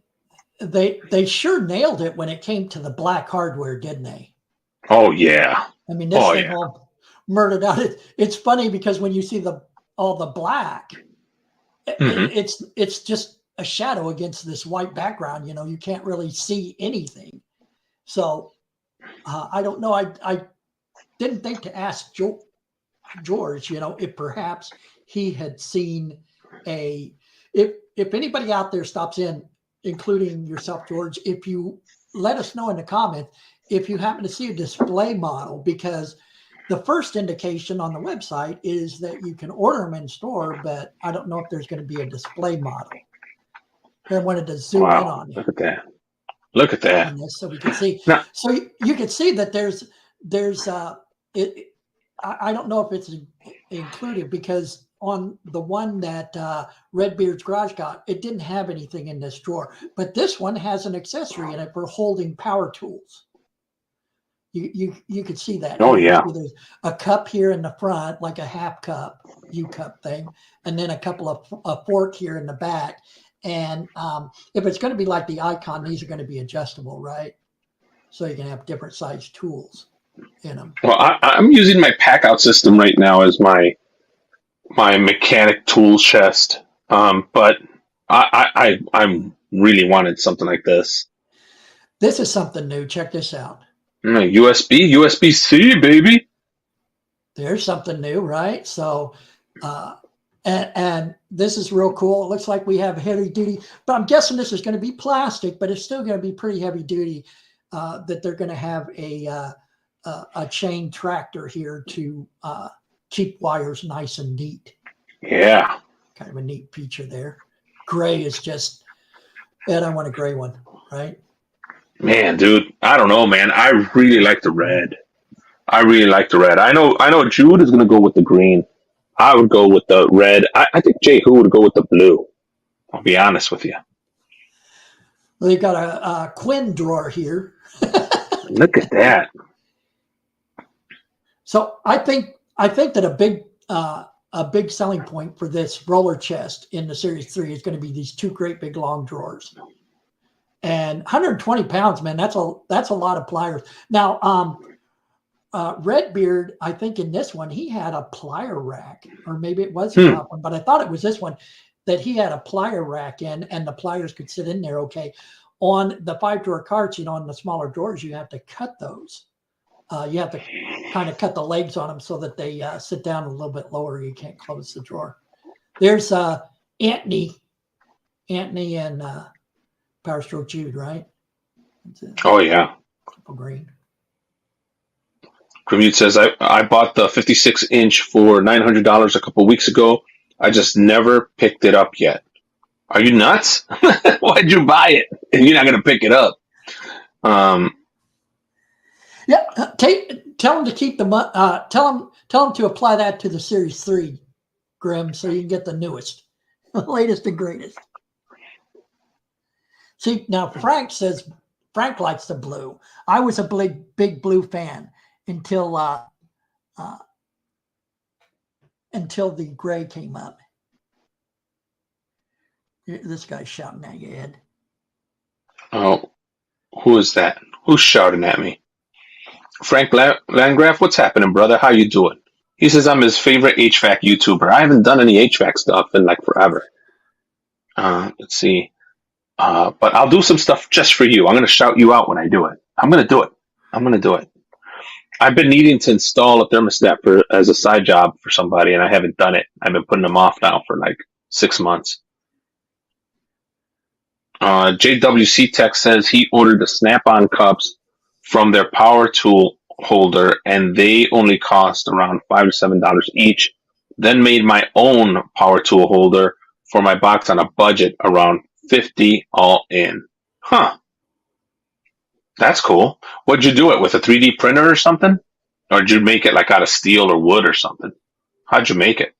they sure nailed it when it came to the black hardware, didn't they? Oh yeah. I mean, this Oh thing yeah. all murdered out. It's funny because when you see all the black, Hmm. it's just a shadow against this white background. You can't really see anything. So I don't know. I didn't think to ask George. If perhaps he had seen a if anybody out there stops in, including yourself, George, if you let us know in the comments if you happen to see a display model, because the first indication on the website is that you can order them in store, but I don't know if there's going to be a display model. Here, I wanted to zoom in Wow. on you Look at that. Look at that. on this so we can see. Now, So you can see that there's it. I don't know if it's included because on the one that Redbeard's Garage got, it didn't have anything in this drawer, but this one has an accessory in it for holding power tools. You could see that. oh You yeah. can see there's a cup here in the front, like a half cup, U-cup thing, and then a fork here in the back. And if it's going to be like the Icon, these are going to be adjustable, right? So you can have different size tools in them. Well, I'm using my pack out system right now as my mechanic tool chest. But I'm really wanted something like this. This is something new. Check this out. USB-C, baby. There's something new, right? So, and this is real cool. It looks like we have heavy duty, but I'm guessing this is going to be plastic, but it's still going to be pretty heavy duty. That they're going to have a chain tractor here to keep wires nice and neat. Yeah. Kind of a neat feature there. Gray is just, Ed, I want a gray one, right? Man, dude, I don't know, man. I really like the red. I really like the red. I know Jude is gonna go with the green. I would go with the red. I think Jay Who would go with the blue. I'll be honest with you. Well, they've got a Quinn drawer here. Look at that. So I think that a big selling point for this roller chest in the Series 3 is going to be these two great big long drawers. And 120 pounds, man, that's a lot of pliers. Now, Redbeard, I think in this one, he had a plier rack, or maybe it was the top one, but I thought it was this one that he had a plier rack in, and the pliers could sit in there okay. On the 5-drawer carts, on the smaller drawers, you have to cut those. You have to kind of cut the legs on them so that they sit down a little bit lower. You can't close the drawer. There's Anthony and Power Stroke Jude, right? Oh yeah. Green. Commute says I bought the 56-inch for $900 a couple weeks ago. I just never picked it up yet. Are you nuts? Why'd you buy it and you're not gonna pick it up? Yeah, tell them to keep the tell them to apply that to the Series 3, Grim, so you can get the newest, latest and greatest. See, now Frank says Frank likes the blue. I was a big blue fan until the gray came up. This guy's shouting at you, Ed. Oh, who is that? Who's shouting at me? Frank Landgraf, what's happening, brother? How you doing? He says I'm his favorite HVAC YouTuber. I haven't done any HVAC stuff in like forever. Let's see. But I'll do some stuff just for you. I'm going to shout you out when I do it. I'm going to do it. I've been needing to install a thermostat as a side job for somebody, and I haven't done it. I've been putting them off now for like 6 months. JWC Tech says he ordered the Snap-on cups from their power tool holder, and they only cost around $5 to $7 each. Then made my own power tool holder for my box on a budget around $50 all in. Huh. That's cool. What'd you do it with, a 3D printer or something? Or did you make it like out of steel or wood or something? How'd you make it?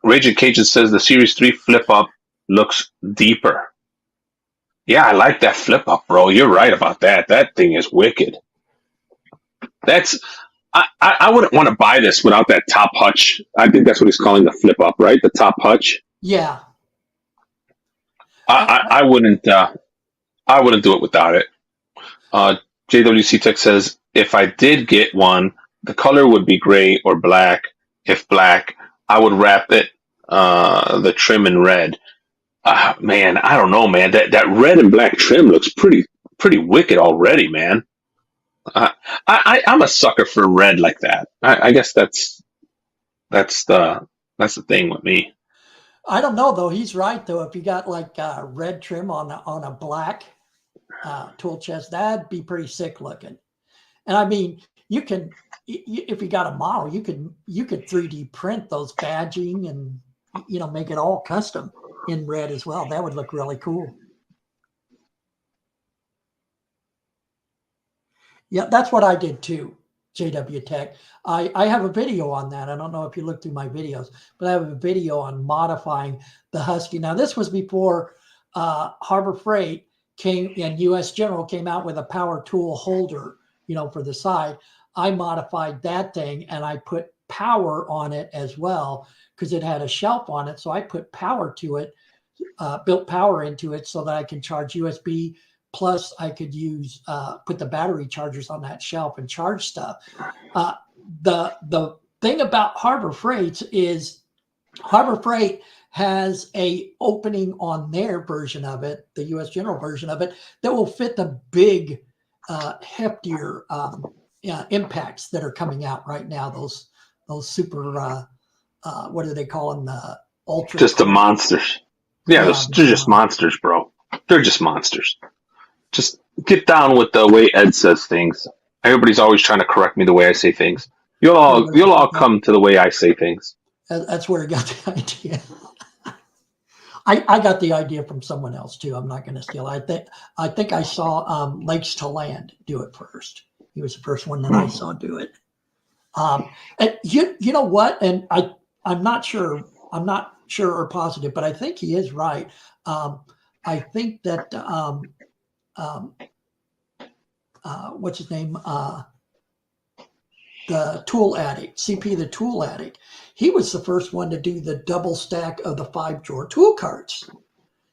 Raging Cajun says the Series 3 flip up looks deeper. Yeah, I like that flip up, bro. You're right about that. That thing is wicked. That's I wouldn't want to buy this without that top hutch. I think that's what he's calling the flip up, right? The top hutch. Yeah. I wouldn't. I wouldn't do it without it. Uh, JWC Tech says if I did get one, the color would be gray or black. If black, I would wrap it the trim in red. Man, I don't know, man. That red and black trim looks pretty wicked already, man. Uh, I'm a sucker for red like that. I guess that's the thing with me. I don't know though. He's right though. If you got like red trim on a black tool chest, that'd be pretty sick looking. And I mean, you can if you got a model, you could 3D print those badging and make it all custom in red as well. That would look really cool. Yeah, that's what I did too, JW Tech. I have a video on that. I don't know if you look through my videos, but I have a video on modifying the Husky. Now, this was before Harbor Freight came and US General came out with a power tool holder, for the side. I modified that thing and I put power on it as well because it had a shelf on it. So I put power to it, built power into it so that I can charge USB. Plus, I could use put the battery chargers on that shelf and charge stuff. The thing about Harbor Freight is Harbor Freight has a opening on their version of it, the U.S. General version of it, that will fit the big, heftier impacts that are coming out right now. Those super, what do they call them? The ultra. Just the monsters. Yeah, they're just monsters, bro. They're just monsters. Just get down with the way Ed says things. Everybody's always trying to correct me the way I say things. You'll all come to the way I say things. That's where I got the idea. I got the idea from someone else too. I'm not going to steal. I think I saw Lakes to Land do it first. He was the first one that I saw do it. And you know what? And I'm not sure or positive, but I think he is right. I think that what's his name? The Tool Addict, CP the Tool Addict. He was the first one to do the double stack of the 5-drawer tool carts.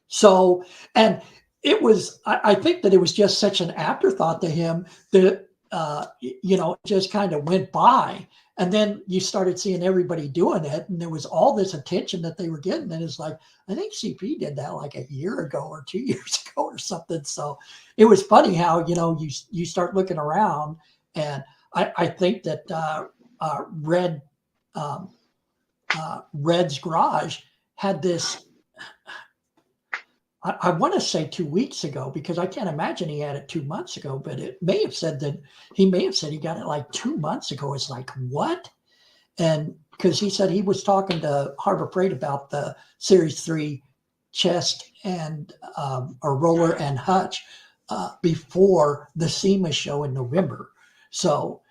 So, and it was, I think that it was just such an afterthought to him that, it just kind of went by. And then you started seeing everybody doing it, and there was all this attention that they were getting. And it's like, I think CP did that like a year ago or 2 years ago or something. So it was funny how, you start looking around, and I think that Red's Garage had this, I want to say 2 weeks ago, because I can't imagine he had it 2 months ago, but it may have said that he got it like 2 months ago. It's like, what? And because he said he was talking to Harbor Freight about the Series 3 chest and or roller and hutch before the SEMA show in November. So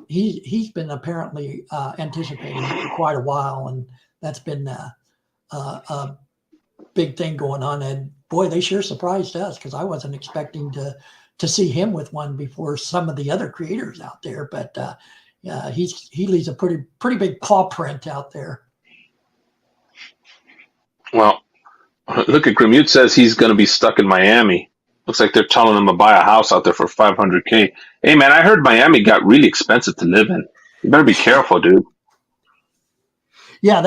he's been apparently anticipating it for quite a while, and that's been a big thing going on. And boy, they sure surprised us, because I wasn't expecting to see him with one before some of the other creators out there. But he leaves a pretty big paw print out there. Well, look at Grimute says he's going to be stuck in Miami. Looks like they're telling him to buy a house out there for $500K. Hey, man, I heard Miami got really expensive to live in. You better be careful, dude. Yeah,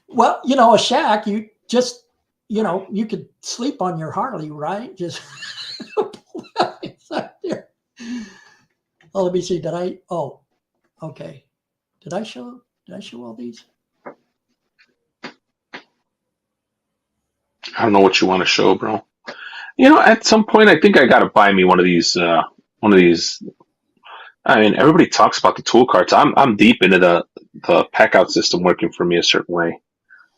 well, a shack, you just, you could sleep on your Harley, right? Just it's up there. Oh, let me see. Okay. Did I show all these? I don't know what you want to show, bro. At some point, I think I got to buy me one of these. I mean, everybody talks about the tool carts. I'm deep into the pack out system working for me a certain way.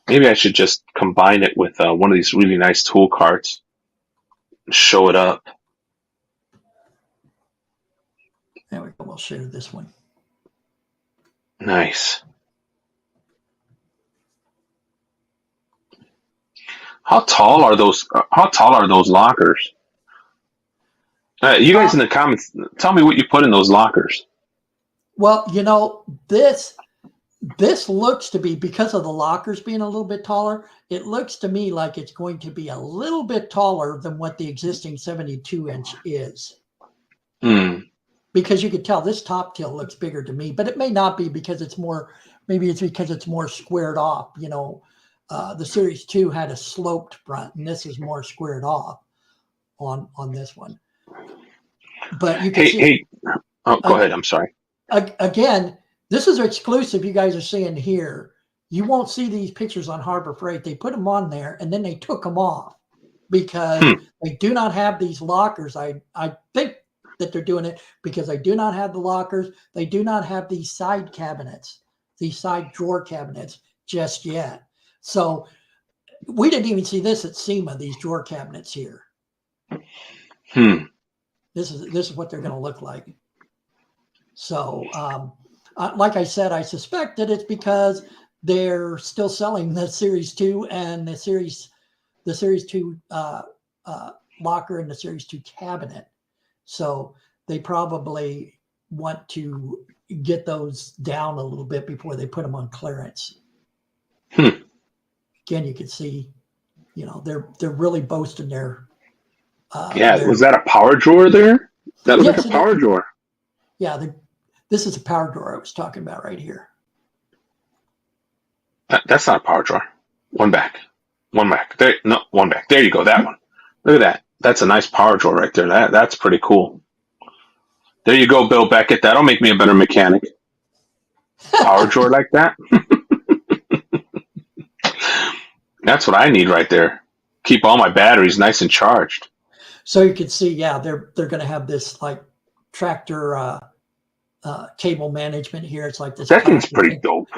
Maybe I should just combine it with one of these really nice tool carts. Show it up. There we go. We'll share this one. Nice. How tall are those lockers? You guys in the comments, tell me what you put in those lockers. Well, this looks to be, because of the lockers being a little bit taller, it looks to me like it's going to be a little bit taller than what the existing 72-inch is. Because you could tell this top till looks bigger to me, but it may not be because it's more, maybe it's because it's more squared off. The Series 2 had a sloped front, and this is more squared off on this one. But you can see. Oh, go ahead. I'm sorry. Again, this is exclusive. You guys are seeing here. You won't see these pictures on Harbor Freight. They put them on there, and then they took them off because they do not have these lockers. I think that they're doing it because they do not have the lockers. They do not have these side cabinets, these side drawer cabinets just yet. So we didn't even see this at SEMA, these drawer cabinets here. This is what they're going to look like. So, like I said, I suspect that it's because they're still selling the Series 2 and the Series 2 locker and the Series 2 cabinet. So they probably want to get those down a little bit before they put them on clearance. Again, you can see, they're really boasting their. Was that a power drawer there? That looks like a power drawer. Yeah, this is a power drawer I was talking about right here. That's not a power drawer. One back. There, no, one back. There you go. That one. Look at that. That's a nice power drawer right there. That's pretty cool. There you go, Bill Beckett. That'll make me a better mechanic. Power drawer like that. That's what I need right there. Keep all my batteries nice and charged. So you can see, they're going to have this like tractor cable management here. It's like this. That thing's pretty dope.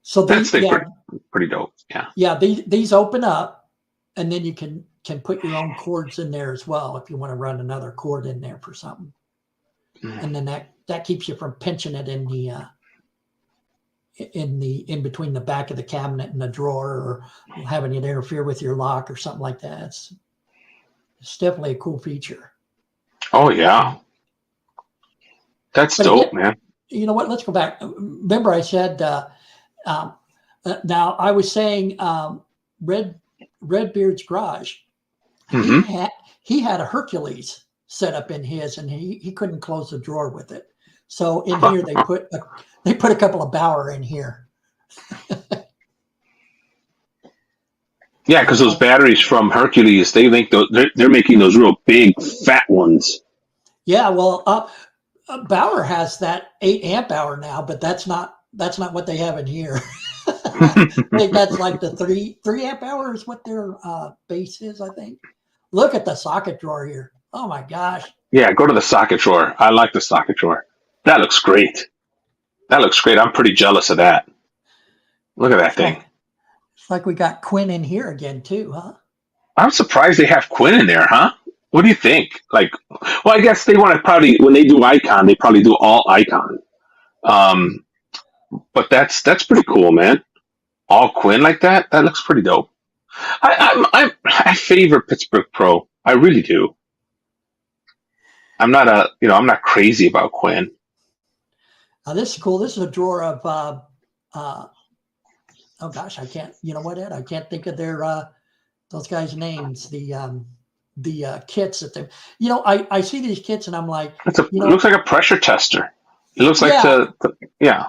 So that's pretty dope. Yeah. Yeah. These open up, and then you can put your own cords in there as well if you want to run another cord in there for something. And then that keeps you from pinching it in between the back of the cabinet and the drawer, or having it interfere with your lock or something like that. It's definitely a cool feature. Oh yeah. That's dope, again, man. You know what? Let's go back. Remember I said, now I was saying Redbeard's garage. He had a Hercules set up in his, and he couldn't close the drawer with it. So in here they put a couple of Bauer in here. Yeah, because those batteries from Hercules, they make they're making those real big fat ones. Yeah, well, Bauer has that 8 amp hour now, but that's not what they have in here. I think that's like the 3 amp hour is what their base is, I think. Look at the socket drawer here. Oh my gosh. Yeah, go to the socket drawer. I like the socket drawer. That looks great. I'm pretty jealous of that. Look at that thing. It's like we got Quinn in here again too, huh? I'm surprised they have Quinn in there, huh? What do you think? Well, I guess they want to probably, when they do Icon, they probably do all Icon. But that's pretty cool, man. All Quinn like that? That looks pretty dope. I favor Pittsburgh Pro. I really do. I'm not crazy about Quinn. This is cool. This is a drawer of oh gosh, I can't. You know what, Ed? I can't think of their those guys' names. The kits that they. I see these kits and I'm like, it looks like a pressure tester. It looks like yeah.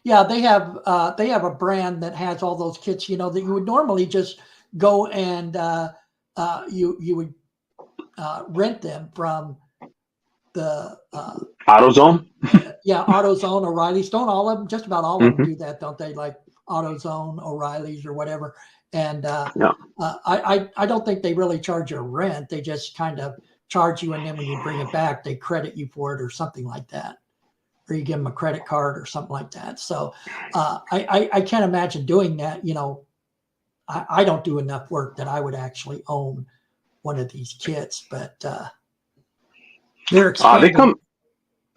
Yeah, they have a brand that has all those kits. That you would normally just go and you would rent them from the AutoZone. Yeah, AutoZone, O'Reilly's. Don't all of them? Just about all of them do that, don't they? Like AutoZone, O'Reilly's, or whatever. And I don't think they really charge you a rent. They just kind of charge you, and then when you bring it back, they credit you for it or something like that, or you give them a credit card or something like that. So I can't imagine doing that. I don't do enough work that I would actually own one of these kits, but they're expanding.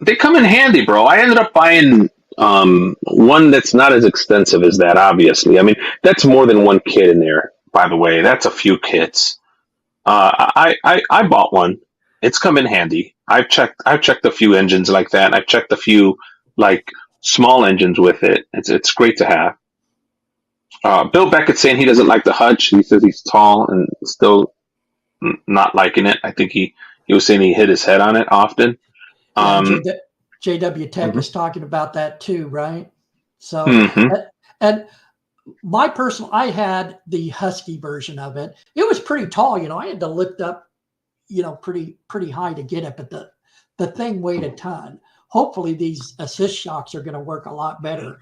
They come in handy, bro. I ended up buying one that's not as extensive as that, obviously. I mean, that's more than one kit in there, by the way. That's a few kits. I bought one, It's come in handy. I've checked a few engines like that, and I've checked a few like small engines with it. It's great to have. Bill Beckett's saying he doesn't like the hutch. He says he's tall and still not liking it. I think he was saying he hit his head on it often. Yeah, Um, JW Tech mhm, is talking about that too, right? So, mhm, and my personal, I had the Husky version of it. It was pretty tall, I had to lift up, pretty high to get it, but the thing weighed a ton. Hopefully, these assist shocks are going to work a lot better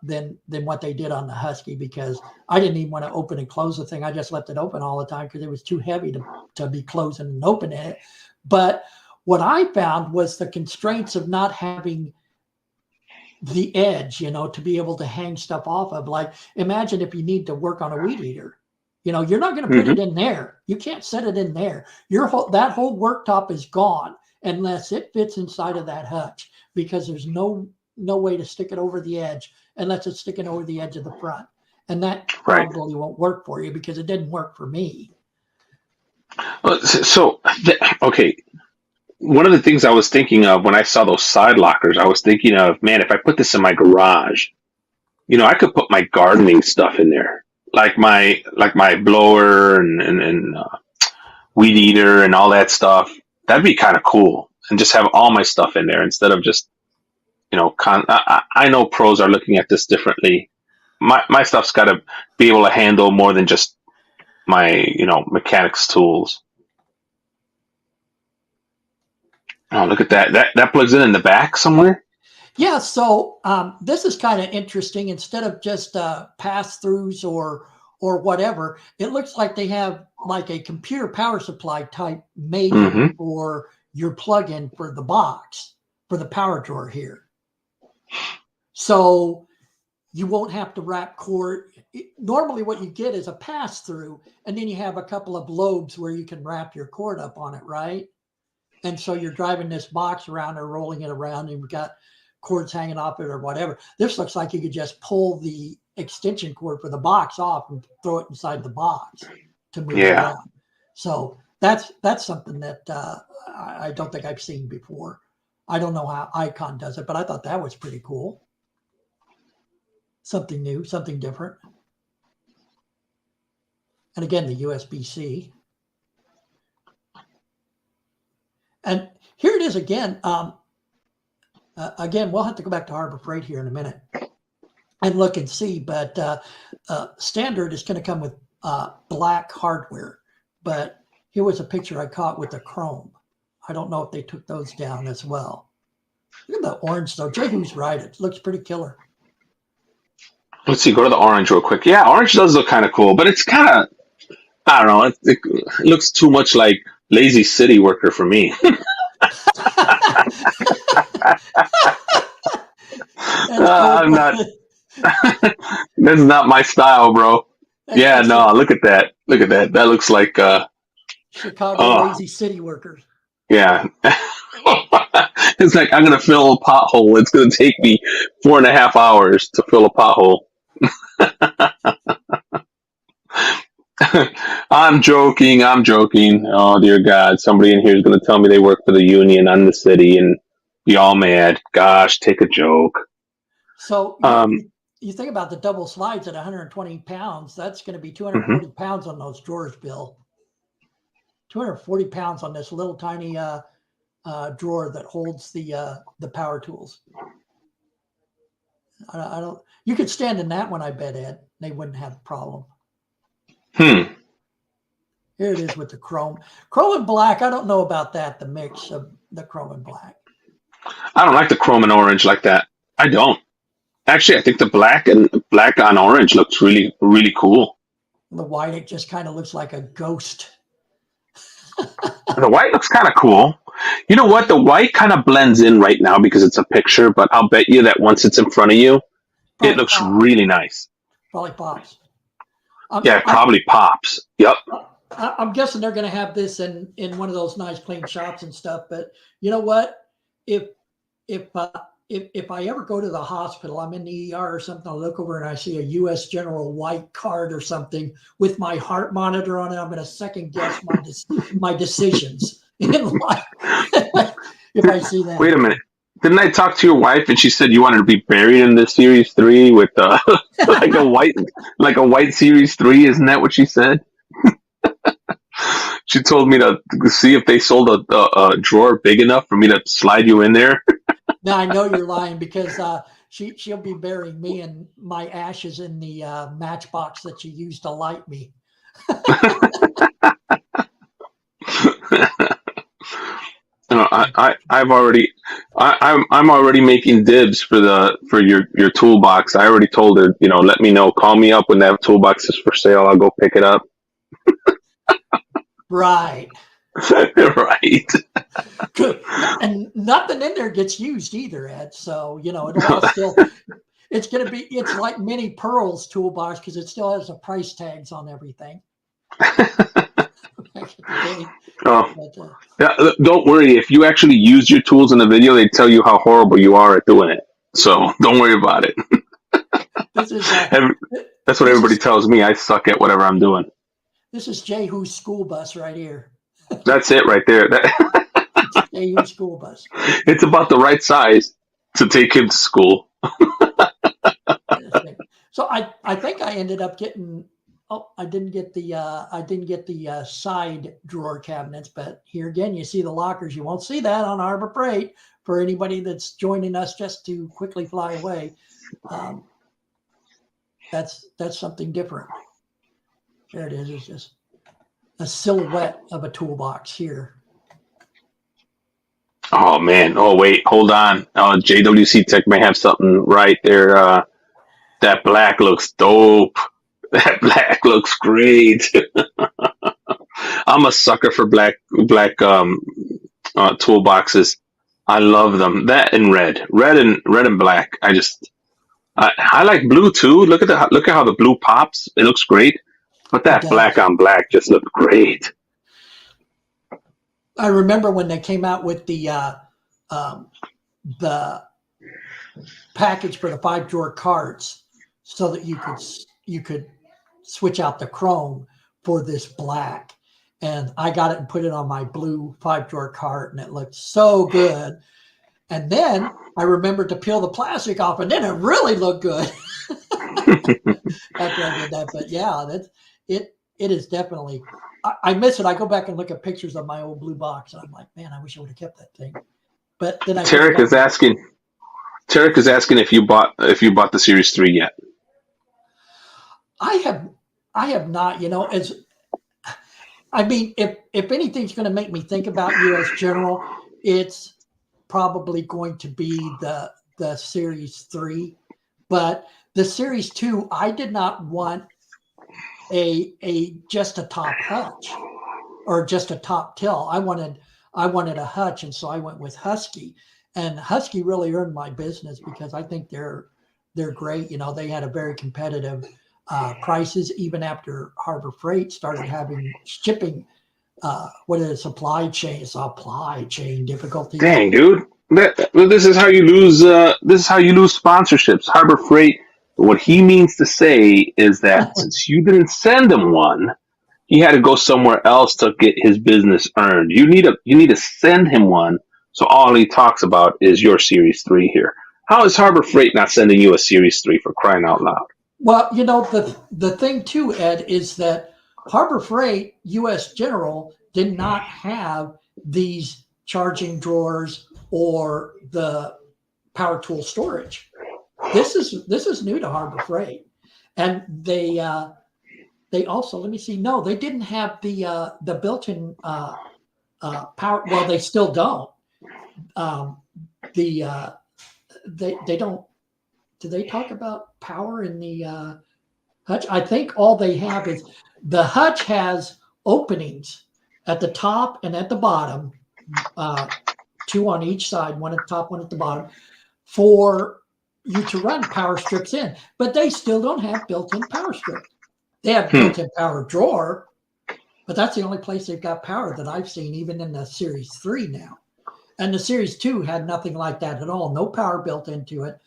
than what they did on the Husky, because I didn't even want to open and close the thing. I just left it open all the time because it was too heavy to be closing and opening it. But what I found was the constraints of not having the edge, to be able to hang stuff off of. Like, imagine if you need to work on a weed eater. You're not going to put mhm. it in there. You can't set it in there. That whole worktop is gone unless it fits inside of that hutch, because there's no way to stick it over the edge unless it's sticking over the edge of the front. And that Right. probably won't work for you, because it didn't work for me. Well, okay. One of the things I was thinking of when I saw those side lockers, I was thinking of, man, if I put this in my garage, I could put my gardening stuff in there, like my blower and weed eater and all that stuff. That'd be kind of cool, and just have all my stuff in there instead of just I know pros are looking at this differently. My stuff's got to be able to handle more than just my mechanics tools. Oh, look at that! That plugs in the back somewhere. Yeah, so this is kind of interesting. Instead of just pass-throughs or whatever, it looks like they have like a computer power supply type made Hmm. for your plug-in for the box, for the power drawer here. So you won't have to wrap cord. Normally what you get is a pass-through, and then you have a couple of lobes where you can wrap your cord up on it, right? And so you're driving this box around or rolling it around, and you've got cords hanging off it or whatever. This looks like you could just pull the extension cord for the box off and throw it inside the box to move it Yeah. around. So that's something that I don't think I've seen before. I don't know how Icon does it, but I thought that was pretty cool. Something new, something different. And again, the USB-C. And here it is again. Again, we'll have to go back to Harbor Freight here in a minute and look and see. But standard is going to come with black hardware. But here was a picture I caught with the chrome. I don't know if they took those down as well. Look at the orange, though. Jehu's right. It looks pretty killer. Let's see. Go to the orange real quick. Yeah, orange does look kind of cool, but it's kind of, I don't know. It looks too much like lazy city worker for me. That's cold I'm not. blooded. That's not my style, bro. Yeah, That's no. Look at that. Look at that. That looks like. Chicago Oh, lazy city workers. yeah. It's like I'm gonna fill a pothole. It's gonna take me 4.5 hours to fill a pothole. I'm joking. I'm joking. Oh dear God! Somebody in here is gonna tell me they work for the union on the city and be all mad. Gosh, take a joke. So Um. you think about the double slides at 120 pounds. That's going to be Mhm. 240 pounds on those drawers, Bill. 240 pounds on this little tiny drawer that holds the power tools. I don't. You could stand in that one, I bet, Ed. They wouldn't have a problem. Hmm. Here it is with the chrome and black. I don't know about that. The mix of the chrome and black. I don't like the chrome and orange like that. I don't. Actually, I think the black on orange looks really, really cool. The white, it just kind of looks like a ghost. The white looks kind of cool. You know what? The white kind of blends in right now because it's a picture, but I'll bet you that once it's in front of you, it Probably looks pops. really nice. Probably pops. I'm, Yeah, it I'm, probably pops. Yep. I'm guessing they're going to have this in one of those nice clean shops and stuff. But you know what? If if if I ever go to the hospital, I'm in the ER or something, I'll look over and I see a U.S. General white card or something with my heart monitor on it. I'm going to second guess my decisions in life. If I see that. Wait a minute. Didn't I talk to your wife and she said you wanted to be buried in the Series 3 with like a white Series 3? Isn't that what she said? She told me to see if they sold a drawer big enough for me to slide you in there. Now I know you're lying because she'll be burying me and my ashes in the matchbox that she used to light me. No, I'm already making dibs for your toolbox. I already told her, let me know, call me up when that toolbox is for sale. I'll go pick it up. Right. Right. And nothing in there gets used either, Ed. So, it'll all still, it's like Mini Pearl's toolbox because it still has the price tags on everything. Oh, yeah, don't worry. If you actually use your tools in the video, they tell you how horrible you are at doing it. So don't worry about it. That's what everybody tells me. I suck at whatever I'm doing. This is Jehu's school bus right here. That's it right there. Jehu's school bus. It's about the right size to take him to school. So I think I ended up getting. Oh, I didn't get the side drawer cabinets, but here again, you see the lockers. You won't see that on Harbor Freight for anybody that's joining us just to quickly fly away. That's something different. There it is. It's just a silhouette of a toolbox here. Oh man. Oh wait, hold on. JWC Tech may have something right there. That black looks dope. That black looks great. I'm a sucker for black toolboxes. I love them. That and red and black. I like blue too. Look at how the blue pops. It looks great. But that black on black just looked great. I remember when they came out with the package for the 5-drawer carts, so that you could switch out the chrome for this black. And I got it and put it on my blue 5-drawer cart, and it looked so good. And then I remembered to peel the plastic off, and then it really looked good. After I did that. But yeah, it is definitely, I miss it. I go back and look at pictures of my old blue box, and I'm like, man, I wish I would have kept that thing. But then Tarek is asking if you bought the Series 3 yet. I have not, if anything's going to make me think about US General, it's probably going to be the Series 3. But the Series 2, I did not want just a top hutch or just a top till. I wanted a hutch, and so I went with Husky. And Husky really earned my business because I think they're great. They had a very competitive prices even after Harbor Freight started having shipping supply chain difficulties. Dang, dude. This is how you lose sponsorships. Harbor Freight, what he means to say is that since you didn't send him one, he had to go somewhere else to get his business earned. You need to send him one, so all he talks about is your Series 3 here. How is Harbor Freight not sending you a Series 3, for crying out loud? Well, the thing too, Ed, is that Harbor Freight, US General, did not have these charging drawers or the power tool storage. This is new to Harbor Freight, and they also, let me see. No, they didn't have the built-in power. Well, they still don't. They don't. Do they talk about power in the hutch? I think all they have is the hutch has openings at the top and at the bottom, 2 on each side, one at the top, one at the bottom, for you to run power strips in. But they still don't have built-in power strips. They have built-in power drawer, but that's the only place they've got power that I've seen, even in the Series 3 now. And the Series 2 had nothing like that at all. No power built into it.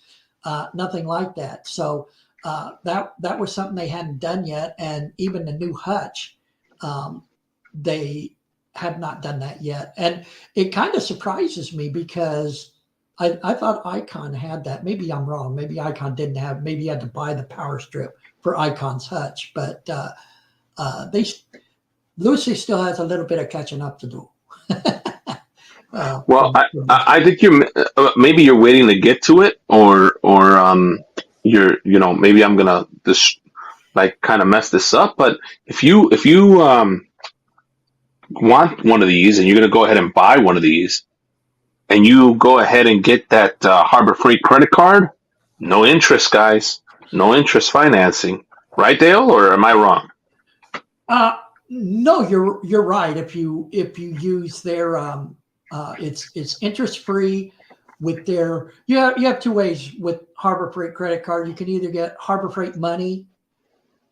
Nothing like that. So that was something they hadn't done yet. And even the new hutch, they have not done that yet, and it kind of surprises me because I thought Icon had that. Maybe I'm wrong. Maybe Icon didn't have. Maybe you had to buy the power strip for Icon's hutch, but they Lucy still has a little bit of catching up to do. Well, I think you're maybe you're waiting to get to it, or you're maybe I'm gonna just like kind of mess this up. But if you want one of these and you're gonna go ahead and buy one of these, and you go ahead and get that Harbor Freight credit card, no interest, guys, no interest financing, right, Dale? Or am I wrong? No, you're right. If you use their it's interest free with their you have two ways with Harbor Freight credit card. You can either get Harbor Freight money,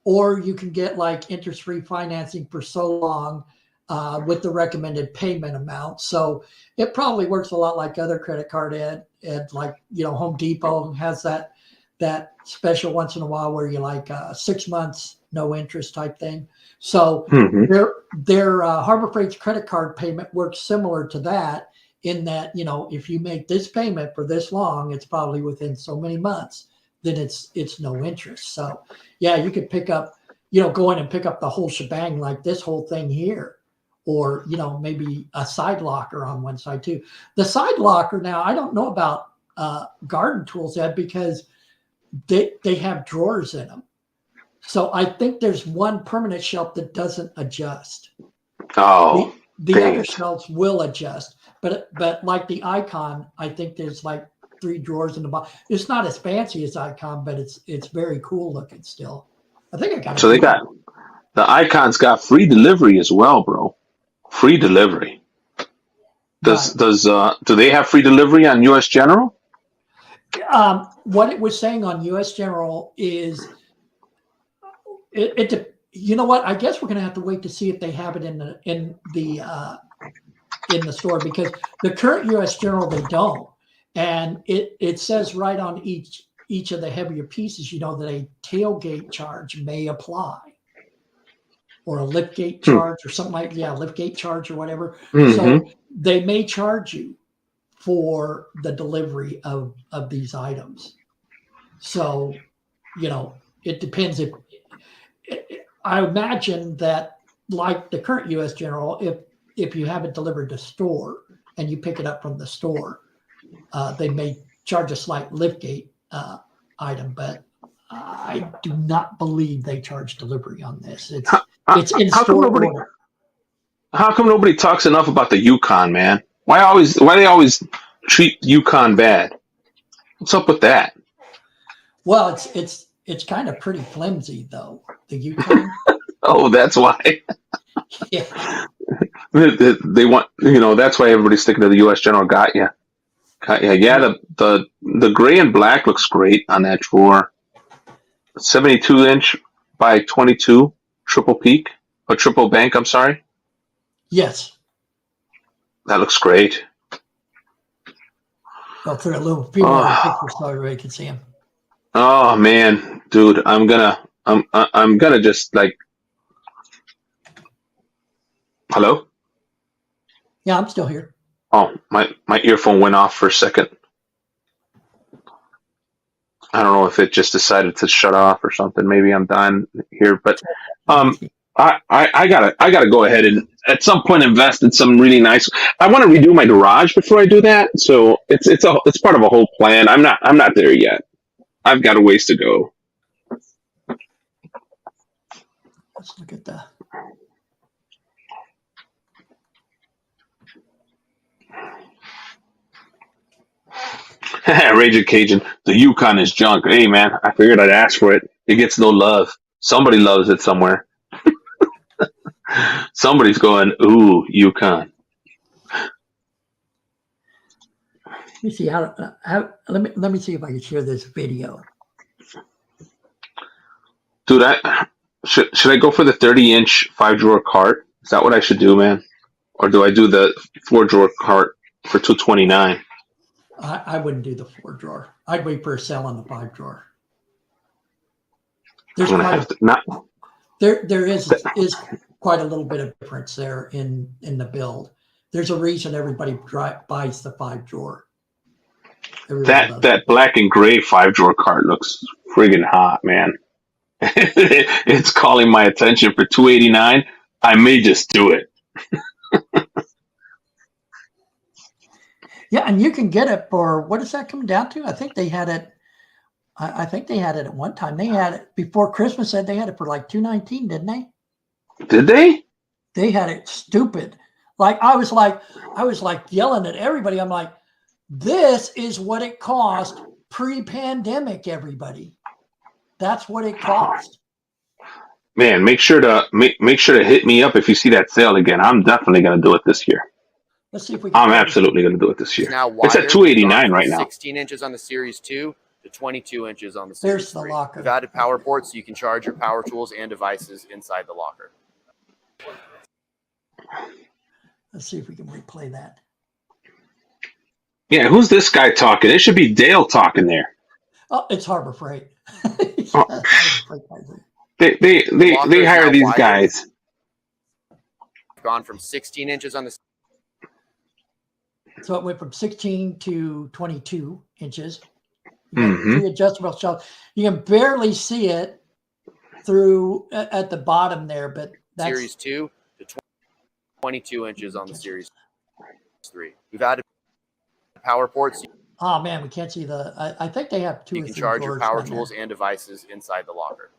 or you can get like interest free financing for so long with the recommended payment amount. So it probably works a lot like other credit card ed like Home Depot has that special once in a while where you like 6 months no interest type thing. So their Harbor Freight's credit card payment works similar to that in that, if you make this payment for this long, it's probably within so many months, then it's no interest. So yeah, you could pick up, go in and pick up the whole shebang like this whole thing here, or, maybe a side locker on one side too. The side locker now, I don't know about garden tools, Ed, because they have drawers in them. So I think there's one permanent shelf that doesn't adjust. Oh, the other shelves will adjust, but like the Icon, I think there's like 3 drawers in the bottom. It's not as fancy as Icon, but it's very cool looking still. I think I got it. So they got the Icon's got free delivery as well, bro. Free delivery. Do they have free delivery on US General? What it was saying on US General is you know what? I guess we're going to have to wait to see if they have it in the store, because the current US General they don't, and it says right on each of the heavier pieces, that a tailgate charge may apply, or a liftgate charge or something like liftgate charge or whatever. So they may charge you for the delivery of these items. So it depends. I imagine that, like the current US General, if you have it delivered to store and you pick it up from the store, they may charge a slight liftgate item, but I do not believe they charge delivery on this. It's in store order. How come nobody talks enough about the Yukon, man? Why they always treat Yukon bad? What's up with that? Well, it's kind of pretty flimsy though, the Yukon. Oh, that's why. Yeah. They want, that's why everybody's sticking to the US General. Got you. Yeah, the gray and black looks great on that drawer. 72-inch by 22 triple peak, or triple bank, I'm sorry. Yes. That looks great. I'll put a little few more pictures so everybody can see them. Oh man, dude, I'm gonna just like. Hello? Yeah, I'm still here. Oh, my earphone went off for a second. I don't know if it just decided to shut off or something. Maybe I'm done here, but I gotta go ahead and at some point invest in some really nice. I want to redo my garage before I do that, so it's part of a whole plan. I'm not there yet. I've got a ways to go. Let's look at that. Raging Cajun, the Yukon is junk. Hey man, I figured I'd ask for it. It gets no love. Somebody loves it somewhere. Somebody's going, ooh, Yukon. Let me see let me see if I can share this video. Dude, should I go for the 30-inch 5-drawer cart? Is that what I should do, man? Or do I do the 4-drawer cart for $229? I wouldn't do the 4-drawer. I'd wait for a sale on the 5-drawer. There's I'm gonna have to not. There is quite a little bit of difference there in the build. There's a reason everybody buys the 5-drawer. That black and gray 5-drawer cart looks friggin' hot, man. It's calling my attention for $289. I may just do it. Yeah, and you can get it for, what does that come down to? I think they had it. I think they had it at one time. They had it before Christmas. Said they had it for like $219, didn't they? Did they? They had it stupid. Like I was like yelling at everybody. I'm like, this is what it cost pre-pandemic. Everybody, that's what it cost. Man, make sure to hit me up if you see that sale again. I'm definitely going to do it this year. Let's see if we can. I'm absolutely going to do it this year. Now it's at $289 right now. 16 inches on the Series 2 to 22 inches on the There's Series 3. the locker. We've added power ports so you can charge your power tools and devices inside the locker. Let's see if we can replay that. Yeah, who's this guy talking? It should be Dale talking there. Oh, it's Harbor Freight. Oh. They hire these guys. Gone from 16 inches on the. So it went from 16 to 22 inches. Mm-hmm. Three adjustable shelves. You can barely see it through at the bottom there, but that's Series 2 to 22 inches on the Series 3. We've added power ports. Oh man, we can't see the. I think they have two. You or can three charge your power there. tools and devices inside the locker.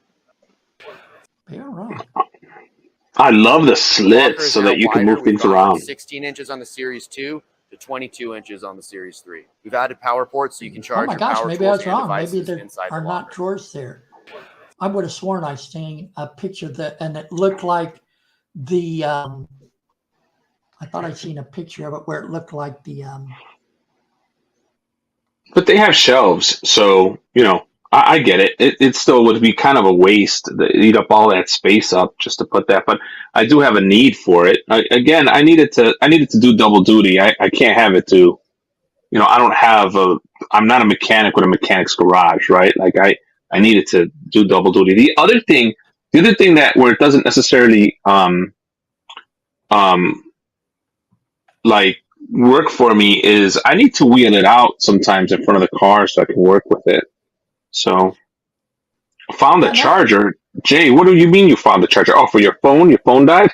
You're right. I love the slits so that you can move things around. 16 inches on the Series 2 to 22 inches on the Series 3. We've added power ports so you can charge your power maybe I tools was and wrong. Maybe devices there inside are the not locker. drawers there. I would have sworn I seen a picture that, and it looked like the. I thought I'd seen a picture of it where it looked like the. But they have shelves, so I get it. It still would be kind of a waste to eat up all that space up just to put that. But I do have a need for it. I needed to do double duty. I can't have it to, I don't have I'm not a mechanic with a mechanic's garage, right? Like I needed to do double duty. The other thing that where it doesn't necessarily like work for me is I need to wheel it out sometimes in front of the car so I can work with it. So found the charger. Jay, what do you mean you found the charger? Oh, for your phone? Your phone died?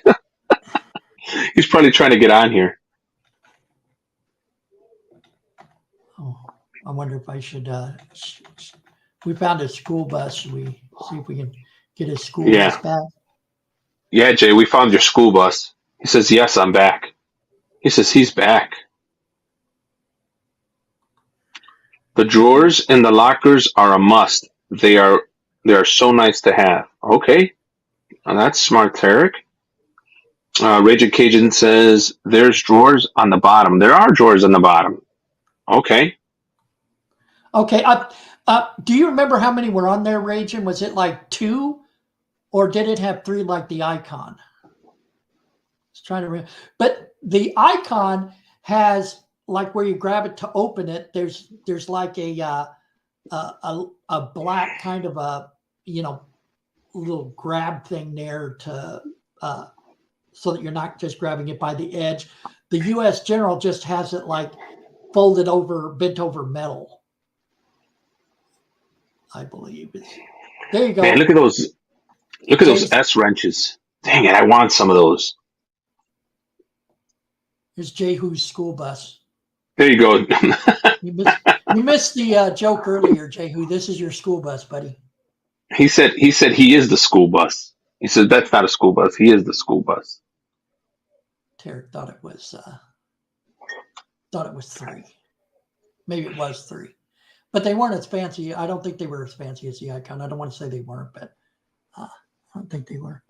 He's probably trying to get on here. Oh, I wonder if I should. We found a school bus. Should we see if we can get his school bus back? Yeah, Jay, we found your school bus. He says, yes, I'm back. He says he's back. The drawers in the lockers are a must. They are so nice to have. Okay. Well, that's smart, Tarek. Raging Cajun says there's drawers on the bottom. There are drawers on the bottom. Okay. Okay. Do you remember how many were on there, Raging? Was it like 2, or did it have 3 like the Icon? I was trying to remember. But the Icon has, like, where you grab it to open it, there's like a black kind of a little grab thing there to so that you're not just grabbing it by the edge. The US General just has it like folded over, bent over metal, I believe. There you go. Man, look at those S wrenches. Dang it, I want some of those. Here's Jehu's school bus. There you go. You missed the joke earlier, Jehu. This is your school bus, buddy. He said he is the school bus. He said that's not a school bus. He is the school bus. Tarek thought it was 3. Maybe it was 3. But they weren't as fancy. I don't think they were as fancy as the Icon. I don't want to say they weren't, but I don't think they were.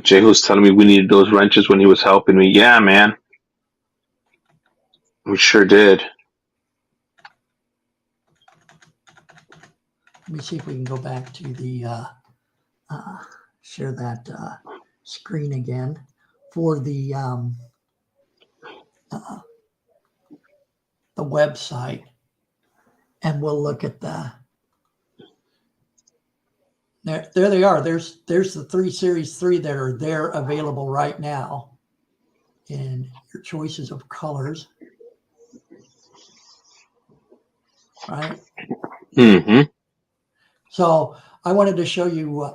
Jay was telling me we needed those wrenches when he was helping me. Yeah, man. We sure did. Let me see if we can go back to the share that screen again for the website. and we'll look at there they are. There's the 3 Series 3 that are there available right now in your choices of colors. Right? Mm-hmm. So I wanted to show you,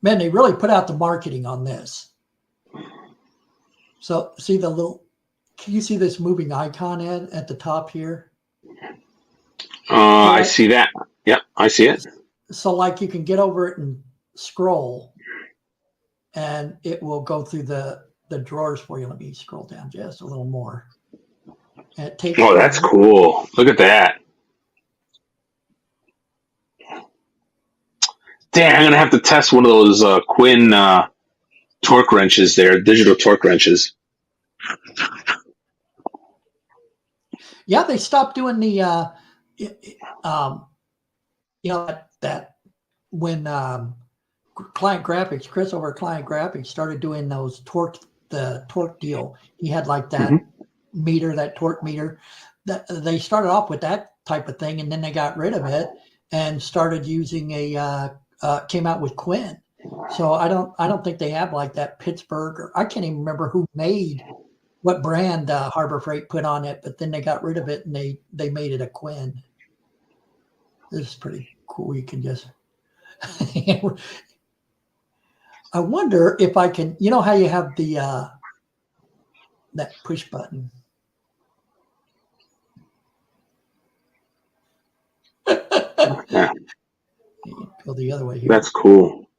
man, they really put out the marketing on this. So see the little, can you see this moving icon, Ed, at the top here? I see that. Yep, I see it. So like you can get over it and scroll and it will go through the drawers for you. Let me scroll down just a little more. And it takes That's cool. Look at that. Damn, I'm going to have to test one of those Quinn torque wrenches there, digital torque wrenches. Yeah, they stopped doing the, that when Client Graphics, Chris over at Client Graphics started doing those the torque deal. He had like that meter, that torque meter. That they started off with that type of thing, and then they got rid of it and started using came out with Quinn. So I don't think they have like that Pittsburgh, or I can't even remember what brand Harbor Freight put on it, but then they got rid of it and they made it a Quinn. This is pretty cool. You can just I wonder if I can, you know how you have the that push button. Yeah. Go the other way here. That's cool.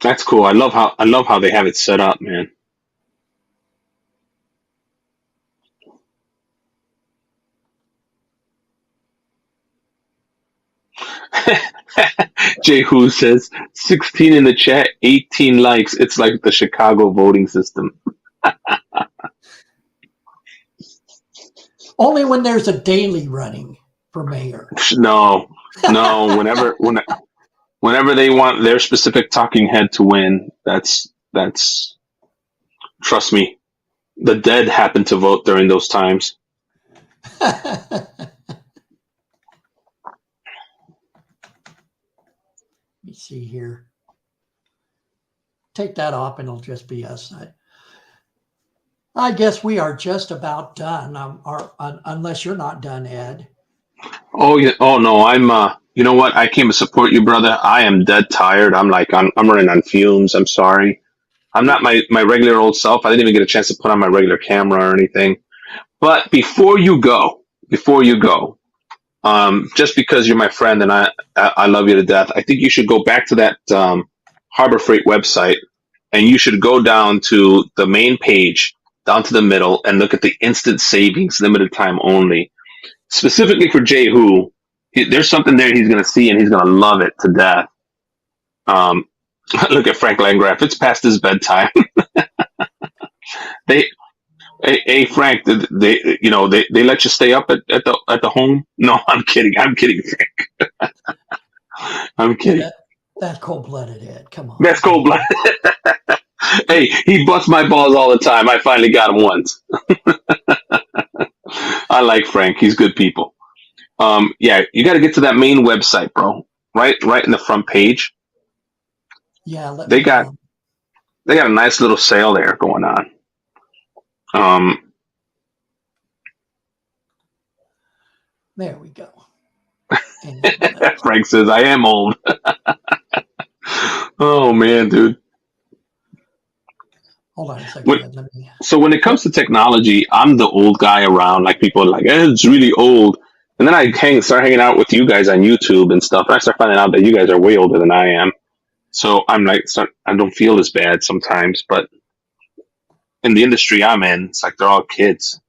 That's cool. I love how they have it set up, man. Jay Who says 16 in the chat, 18 likes. It's like the Chicago voting system. Only when there's a daily running for mayor. No. Whenever they want their specific talking head to win, that's trust me. The dead happen to vote during those times. Let me see here. Take that off and it'll just be us. I guess we are just about done. Unless you're not done, Ed. Oh yeah. Oh no. I'm. You know what? I came to support you, brother. I am dead tired. I'm running on fumes. I'm sorry. I'm not my regular old self. I didn't even get a chance to put on my regular camera or anything. But before you go, just because you're my friend and I love you to death, I think you should go back to that Harbor Freight website and you should go down to the main page, down to the middle, and look at the instant savings, limited time only. Specifically for Jay Who, there's something there he's going to see and he's going to love it to death. Look at Frank Landgraf. It's past his bedtime. Hey Frank, they let you stay up at the home? No, I'm kidding, Frank. I'm kidding. That's cold-blooded, Ed. Come on. That's cold-blooded. Hey, he busts my balls all the time. I finally got him once. I like Frank. He's good people. Yeah, you got to get to that main website, bro. Right in the front page. Yeah, they got a nice little sale there going on. There we go. Frank says, I am old. Oh, man, dude. Hold on a second. So when it comes to technology, I'm the old guy around. Like people are like, it's really old. And then I start hanging out with you guys on YouTube and stuff. And I start finding out that you guys are way older than I am. So I'm like, I don't feel as bad sometimes. But in the industry I'm in, it's like they're all kids.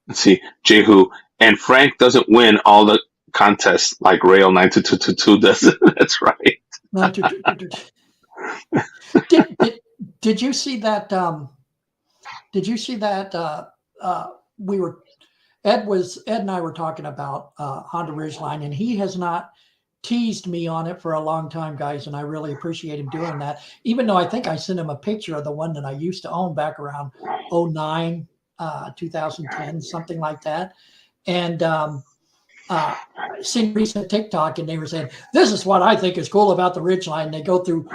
Let's see, Jehu. And Frank doesn't win all the contests like Rail 92222 does. That's right. Did you see that? Ed and I were talking about Honda Ridgeline, and he has not teased me on it for a long time, guys, and I really appreciate him doing that. Even though I think I sent him a picture of the one that I used to own back around 2009, 2010, something like that. and seen recent TikTok, and they were saying, "This is what I think is cool about the Ridgeline." They go through,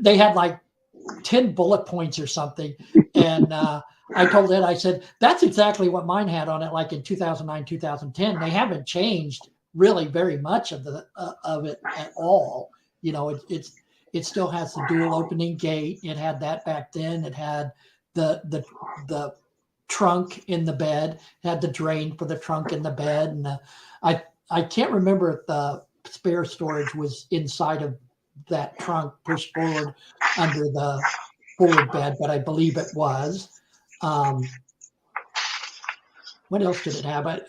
they had like 10 bullet points or something, and I told Ed, I said, "That's exactly what mine had on it, like in 2009, 2010. They haven't changed really very much of it at all. You know, it still has the dual opening gate. It had that back then. It had the trunk in the bed, it had the drain for the trunk in the bed, and I can't remember if the spare storage was inside of that trunk pushed forward under the forward bed, but I believe it was. What else did it have? I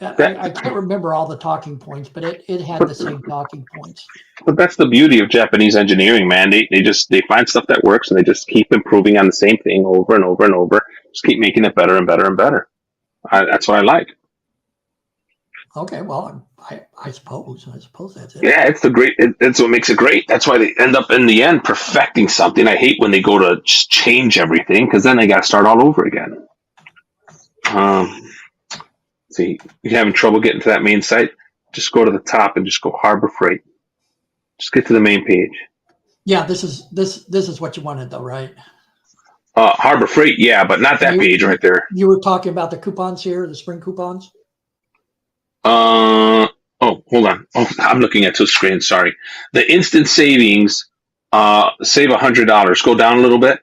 can't remember all the talking points, but it had the same talking points. But that's the beauty of Japanese engineering, man. They find stuff that works and they just keep improving on the same thing over and over and over. Just keep making it better and better and better. That's what I like. Okay, well, I suppose that's it. Yeah, it's what makes it great. That's why they end up in the end perfecting something. I hate when they go to just change everything because then they got to start all over again. See, you're having trouble getting to that main site? Just go to the top and just go Harbor Freight. Just get to the main page. Yeah, this is what you wanted though, right? Harbor Freight, yeah, but not that page right there. You were talking about the coupons here, the spring coupons? Oh, hold on. Oh, I'm looking at two screens. Sorry. The instant savings, save $100. Go down a little bit.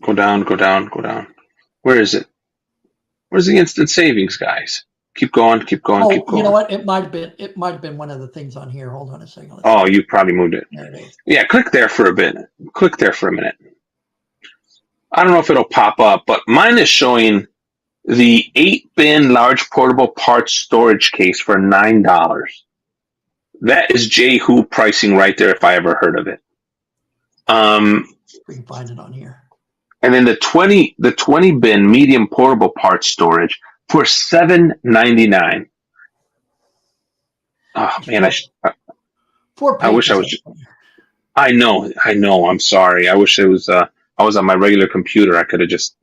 Go down. Where is it? Where's the instant savings, guys? Keep going. Keep going. You know what? It might have been one of the things on here. Hold on a second. Oh, you probably moved it. There it is. Yeah, click there for a bit. Click there for a minute. I don't know if it'll pop up, but mine is showing the 8-bin large portable parts storage case for $9. That is Jehu pricing right there if I ever heard of it. We can find it on here. And then the 20-bin medium portable parts storage for $7.99. Oh man, I wish I was. I know. I'm sorry. I wish it was. I was on my regular computer. I could have just.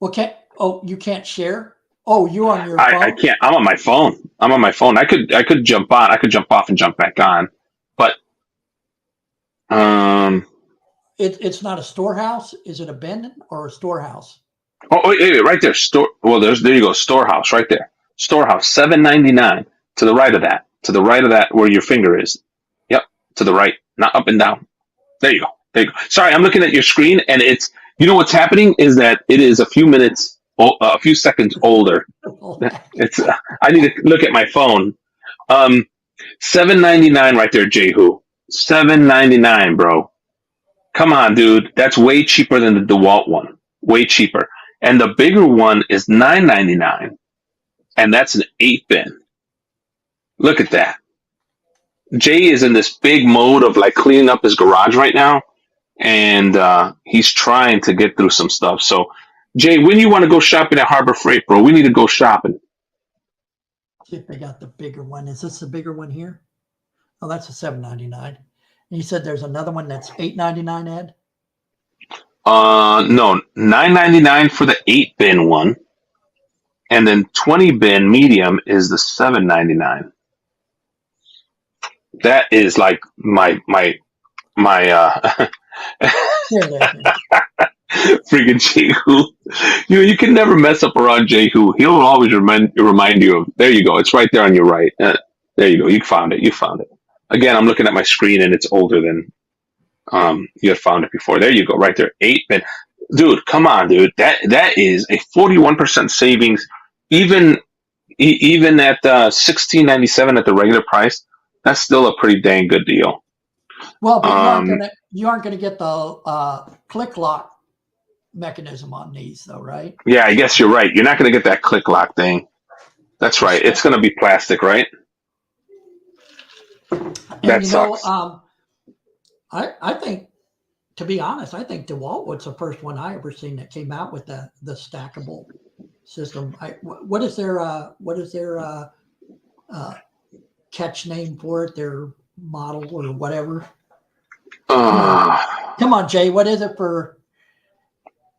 Okay. Oh, you can't share? Oh, you on your phone? I can't. I'm on my phone. I could jump on. I could jump off and jump back on, but It's not a storehouse. Is it a bin or a storehouse? Oh, wait, right there. Well, there you go. Storehouse, right there. Storehouse, $7.99 to the right of that. To the right of that, where your finger is. Yep, to the right, not up and down. There you go. Sorry, I'm looking at your screen, and it's. You know what's happening is that it is a few seconds older. It's. I need to look at my phone. $7.99 right there, Jehu. $7.99, bro. Come on, dude. That's way cheaper than the DeWalt one. Way cheaper. And the bigger one is $9.99. And that's an 8-bin. Look at that. Jay is in this big mode of like cleaning up his garage right now. And he's trying to get through some stuff. So, Jay, when you want to go shopping at Harbor Freight, bro, we need to go shopping. See if they got the bigger one. Is this the bigger one here? Oh, that's a $7.99. You said there's another one that's $8.99, Ed? No, $9.99 for the 8-bin one, and then 20-bin medium is the $7.99. That is like my freaking Jehu. You can never mess up around Jehu. He'll always remind you of. There you go. It's right there on your right. There you go. You found it. Again, I'm looking at my screen and it's older than you had found it before. There you go, right there. 8-bin. Dude, come on, dude. That is a 41% savings. Even at $16.97 at the regular price, that's still a pretty dang good deal. Well, but you aren't gonna get the click lock mechanism on these, though, right? Yeah, I guess you're right. You're not gonna get that click lock thing. That's right. It's gonna be plastic, right? And sucks. I think, to be honest, I think DeWalt was the first one I ever seen that came out with the stackable system. What is their catch name for it? Their model or whatever. Come on, Jay. What is it for?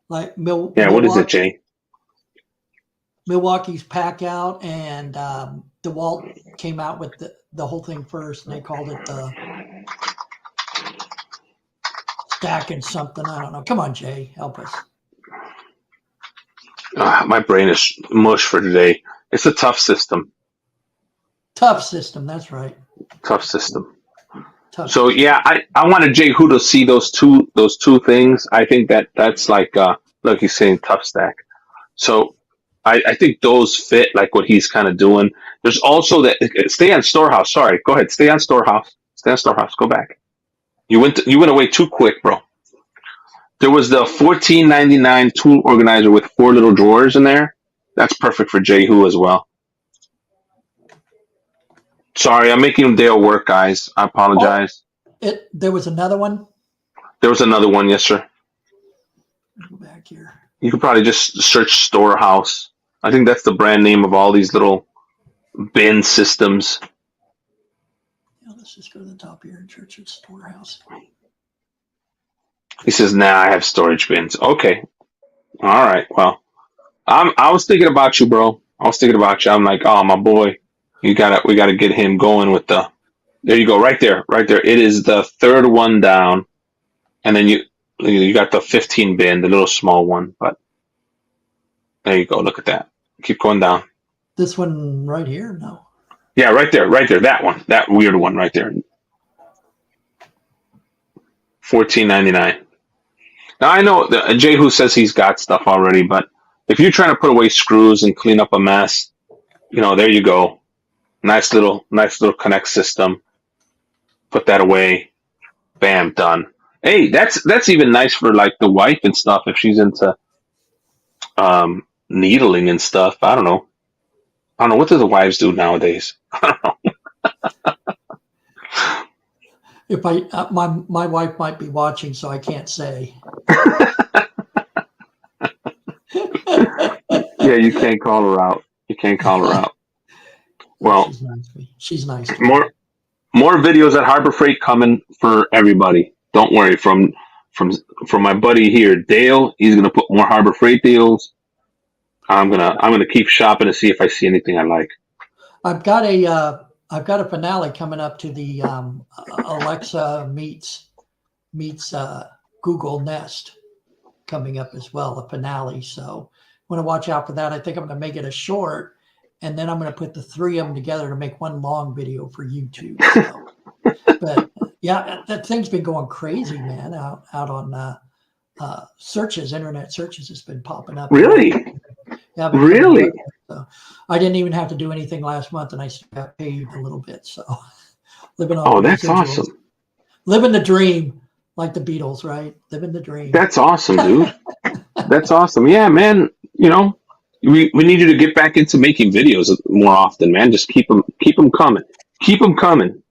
Like What is it, Jay? Milwaukee's Pack Out, and DeWalt came out with the whole thing first, and they called it the Stack and something. I don't know. Come on, Jay, help us. My brain is mush for today. It's a tough system. Tough system. That's right. Tough system. Tough. So yeah, I wanted Jay Hu to see those two things. I think that's like look, he's saying tough stack. So I think those fit like what he's kind of doing. There's also that stay on Storehouse. Sorry, go ahead. Stay on Storehouse. Stay on Storehouse. Go back. You went away too quick, bro. There was the $14.99 tool organizer with 4 little drawers in there. That's perfect for Jay Hu as well. Sorry, I'm making Dale work, guys. I apologize. There was another one. There was another one, yes, sir. Go back here. You could probably just search Storehouse. I think that's the brand name of all these little bin systems. Yeah, let's just go to the top here and search Storehouse. He says, "Nah, I have storage bins." Okay, all right. Well, I was thinking about you, bro. I was thinking about you. I'm like, oh, my boy, we gotta get him going with the. There you go, right there. It is the third one down, and then you got the 15 bin, the little small one. But there you go. Look at that. Keep going down. This one right here? No. Yeah, right there. That one, that weird one, right there. $14.99. Now I know that Jay Hu says he's got stuff already, but if you're trying to put away screws and clean up a mess, there you go. Nice little connect system. Put that away. Bam, done. Hey, that's even nice for like the wife and stuff if she's into needling and stuff. I don't know. What do the wives do nowadays? I don't know. If my wife might be watching, so I can't say. Yeah, you can't call her out. Well, she's nice. More videos at Harbor Freight coming for everybody. Don't worry. From my buddy here, Dale, he's gonna put more Harbor Freight deals. I'm gonna keep shopping to see if I see anything I like. I've got a finale coming up to the Alexa meets Google Nest coming up as well, a finale. So I want to watch out for that. I think I'm going to make it a short, and then I'm going to put the 3 of them together to make one long video for YouTube. So, but yeah, that thing's been going crazy, man, out on searches, internet searches. It's been popping up. Really? Yeah, really? So I didn't even have to do anything last month, and I still got paid a little bit. So living on. Oh, that's awesome. Living the dream, like the Beatles, right? Living the dream. That's awesome, dude. That's awesome. Yeah, man. We need you to get back into making videos more often, man. Just keep them coming. Keep them coming.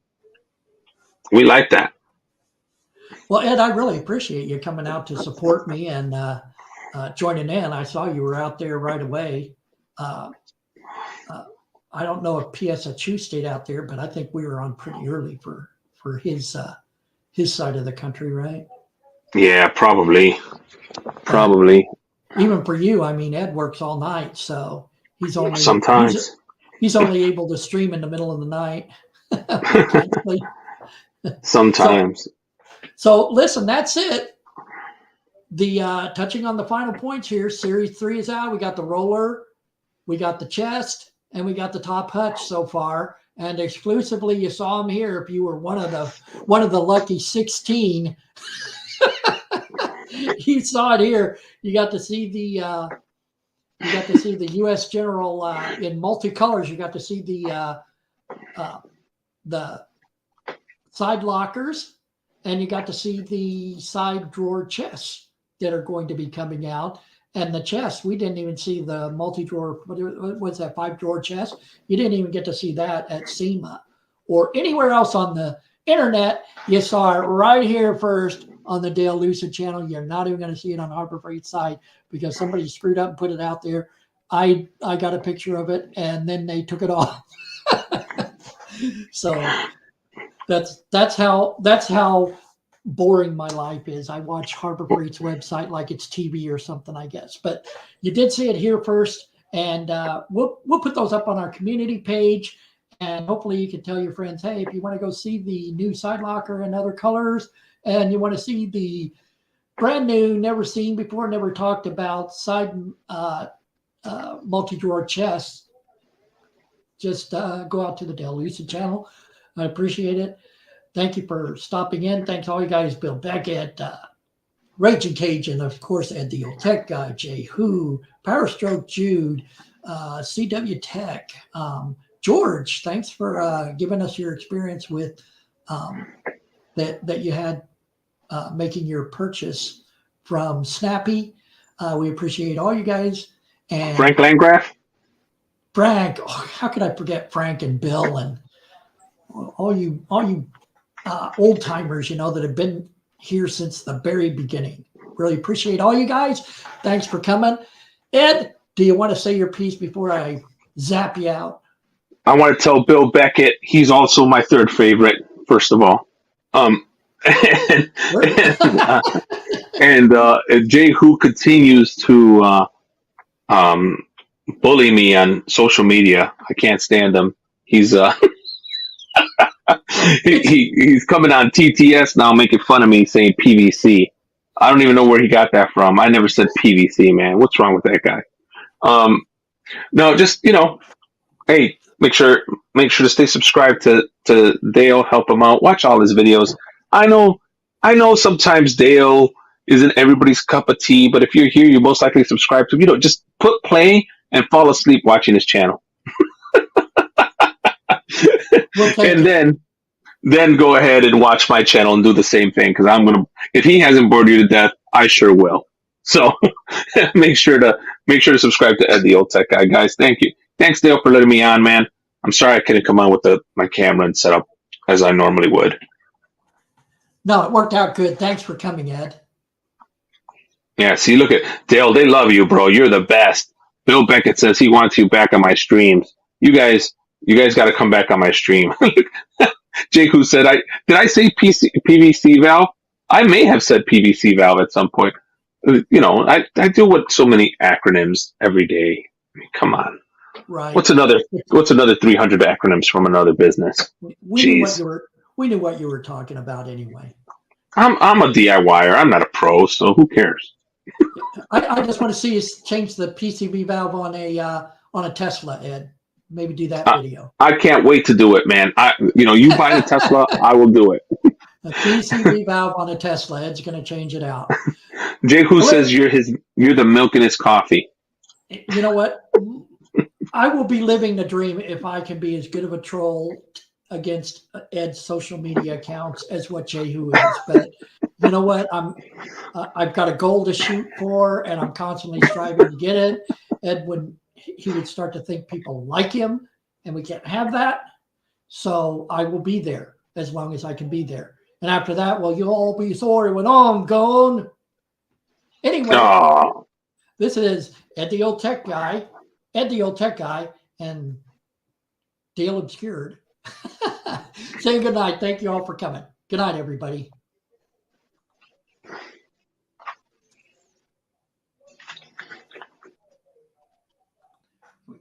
We like that. Well, Ed, I really appreciate you coming out to support me and joining in. I saw you were out there right away. I don't know if P.S. Achu stayed out there, but I think we were on pretty early for his side of the country, right? Yeah, probably. Even for you, I mean, Ed works all night, so he's only sometimes he's only able to stream in the middle of the night. Sometimes. So listen, that's it. The touching on the final points here, Series 3 is out. We got the roller, we got the chest, and we got the top hutch so far. And exclusively, you saw them here. If you were one of the lucky 16, you saw it here. You got to see the U.S. General in multicolors. You got to see the side lockers, and you got to see the side drawer chests that are going to be coming out. And the chest, we didn't even see the multi-drawer, what was that, 5-drawer chest? You didn't even get to see that at SEMA or anywhere else on the internet. You saw it right here first on the Dale Lucid channel. You're not even going to see it on Harbor Freight's site because somebody screwed up and put it out there. I got a picture of it, and then they took it off. So that's how boring my life is. I watch Harbor Freight's website like it's TV or something, I guess. But you did see it here first, and we'll put those up on our community page. And hopefully you can tell your friends, hey, if you want to go see the new side locker in other colors, and you want to see the brand new, never seen before, never talked about side multi-drawer chests, just go out to the Dale Lucid channel. I appreciate it. Thank you for stopping in. Thanks all you guys, Bill Beckett, Raging Cajun, of course, Ed the Old Tech Guy, Jay Who, Power Stroke Jude, CW Tech, George. Thanks for giving us your experience with that you had making your purchase from Snappy. We appreciate all you guys. And Frank Landgraf. Frank, how could I forget Frank and Bill and all you old timers, that have been here since the very beginning. Really appreciate all you guys. Thanks for coming. Ed, do you want to say your piece before I zap you out? I want to tell Bill Beckett he's also my third favorite. First of all, and Jay Who continues to bully me on social media. I can't stand him. He's he's coming on TTS now, making fun of me, saying PVC. I don't even know where he got that from. I never said PVC, man. What's wrong with that guy? No, just hey, make sure to stay subscribed to Dale. Help him out. Watch all his videos. I know sometimes Dale isn't everybody's cup of tea, but if you're here, you're most likely subscribed to him. Just put play and fall asleep watching his channel. And then go ahead and watch my channel and do the same thing, because if he hasn't bored you to death, I sure will. So make sure to subscribe to Ed the Old Tech Guy, guys. Thank you. Thanks, Dale, for letting me on, man. I'm sorry I couldn't come on with my camera and setup as I normally would. No, it worked out good. Thanks for coming, Ed. Yeah, see, look at Dale. They love you, bro. You're the best. Bill Beckett says he wants you back on my streams. You guys got to come back on my stream. Jake, who said, did I say PVC valve? I may have said PVC valve at some point. I deal with so many acronyms every day. I mean, come on. Right. What's another 300 acronyms from another business? We knew what you were talking about anyway. I'm a DIYer. I'm not a pro, so who cares? I just want to see you change the PCV valve on a Tesla, Ed. Maybe do that video. I can't wait to do it, man. You buy the Tesla, I will do it. A PCV valve on a Tesla. Ed's going to change it out. Jay Who says you're the milk in his coffee. You know what? I will be living the dream if I can be as good of a troll against Ed's social media accounts as what Jay Who is. But you know what? I've got a goal to shoot for, and I'm constantly striving to get it. Ed he would start to think people like him, and we can't have that. So I will be there as long as I can be there. And after that, well, you'll all be sorry when I'm gone. Anyway, This is Ed the Old Tech Guy, and Dale Obscured. Saying good night. Thank you all for coming. Good night, everybody.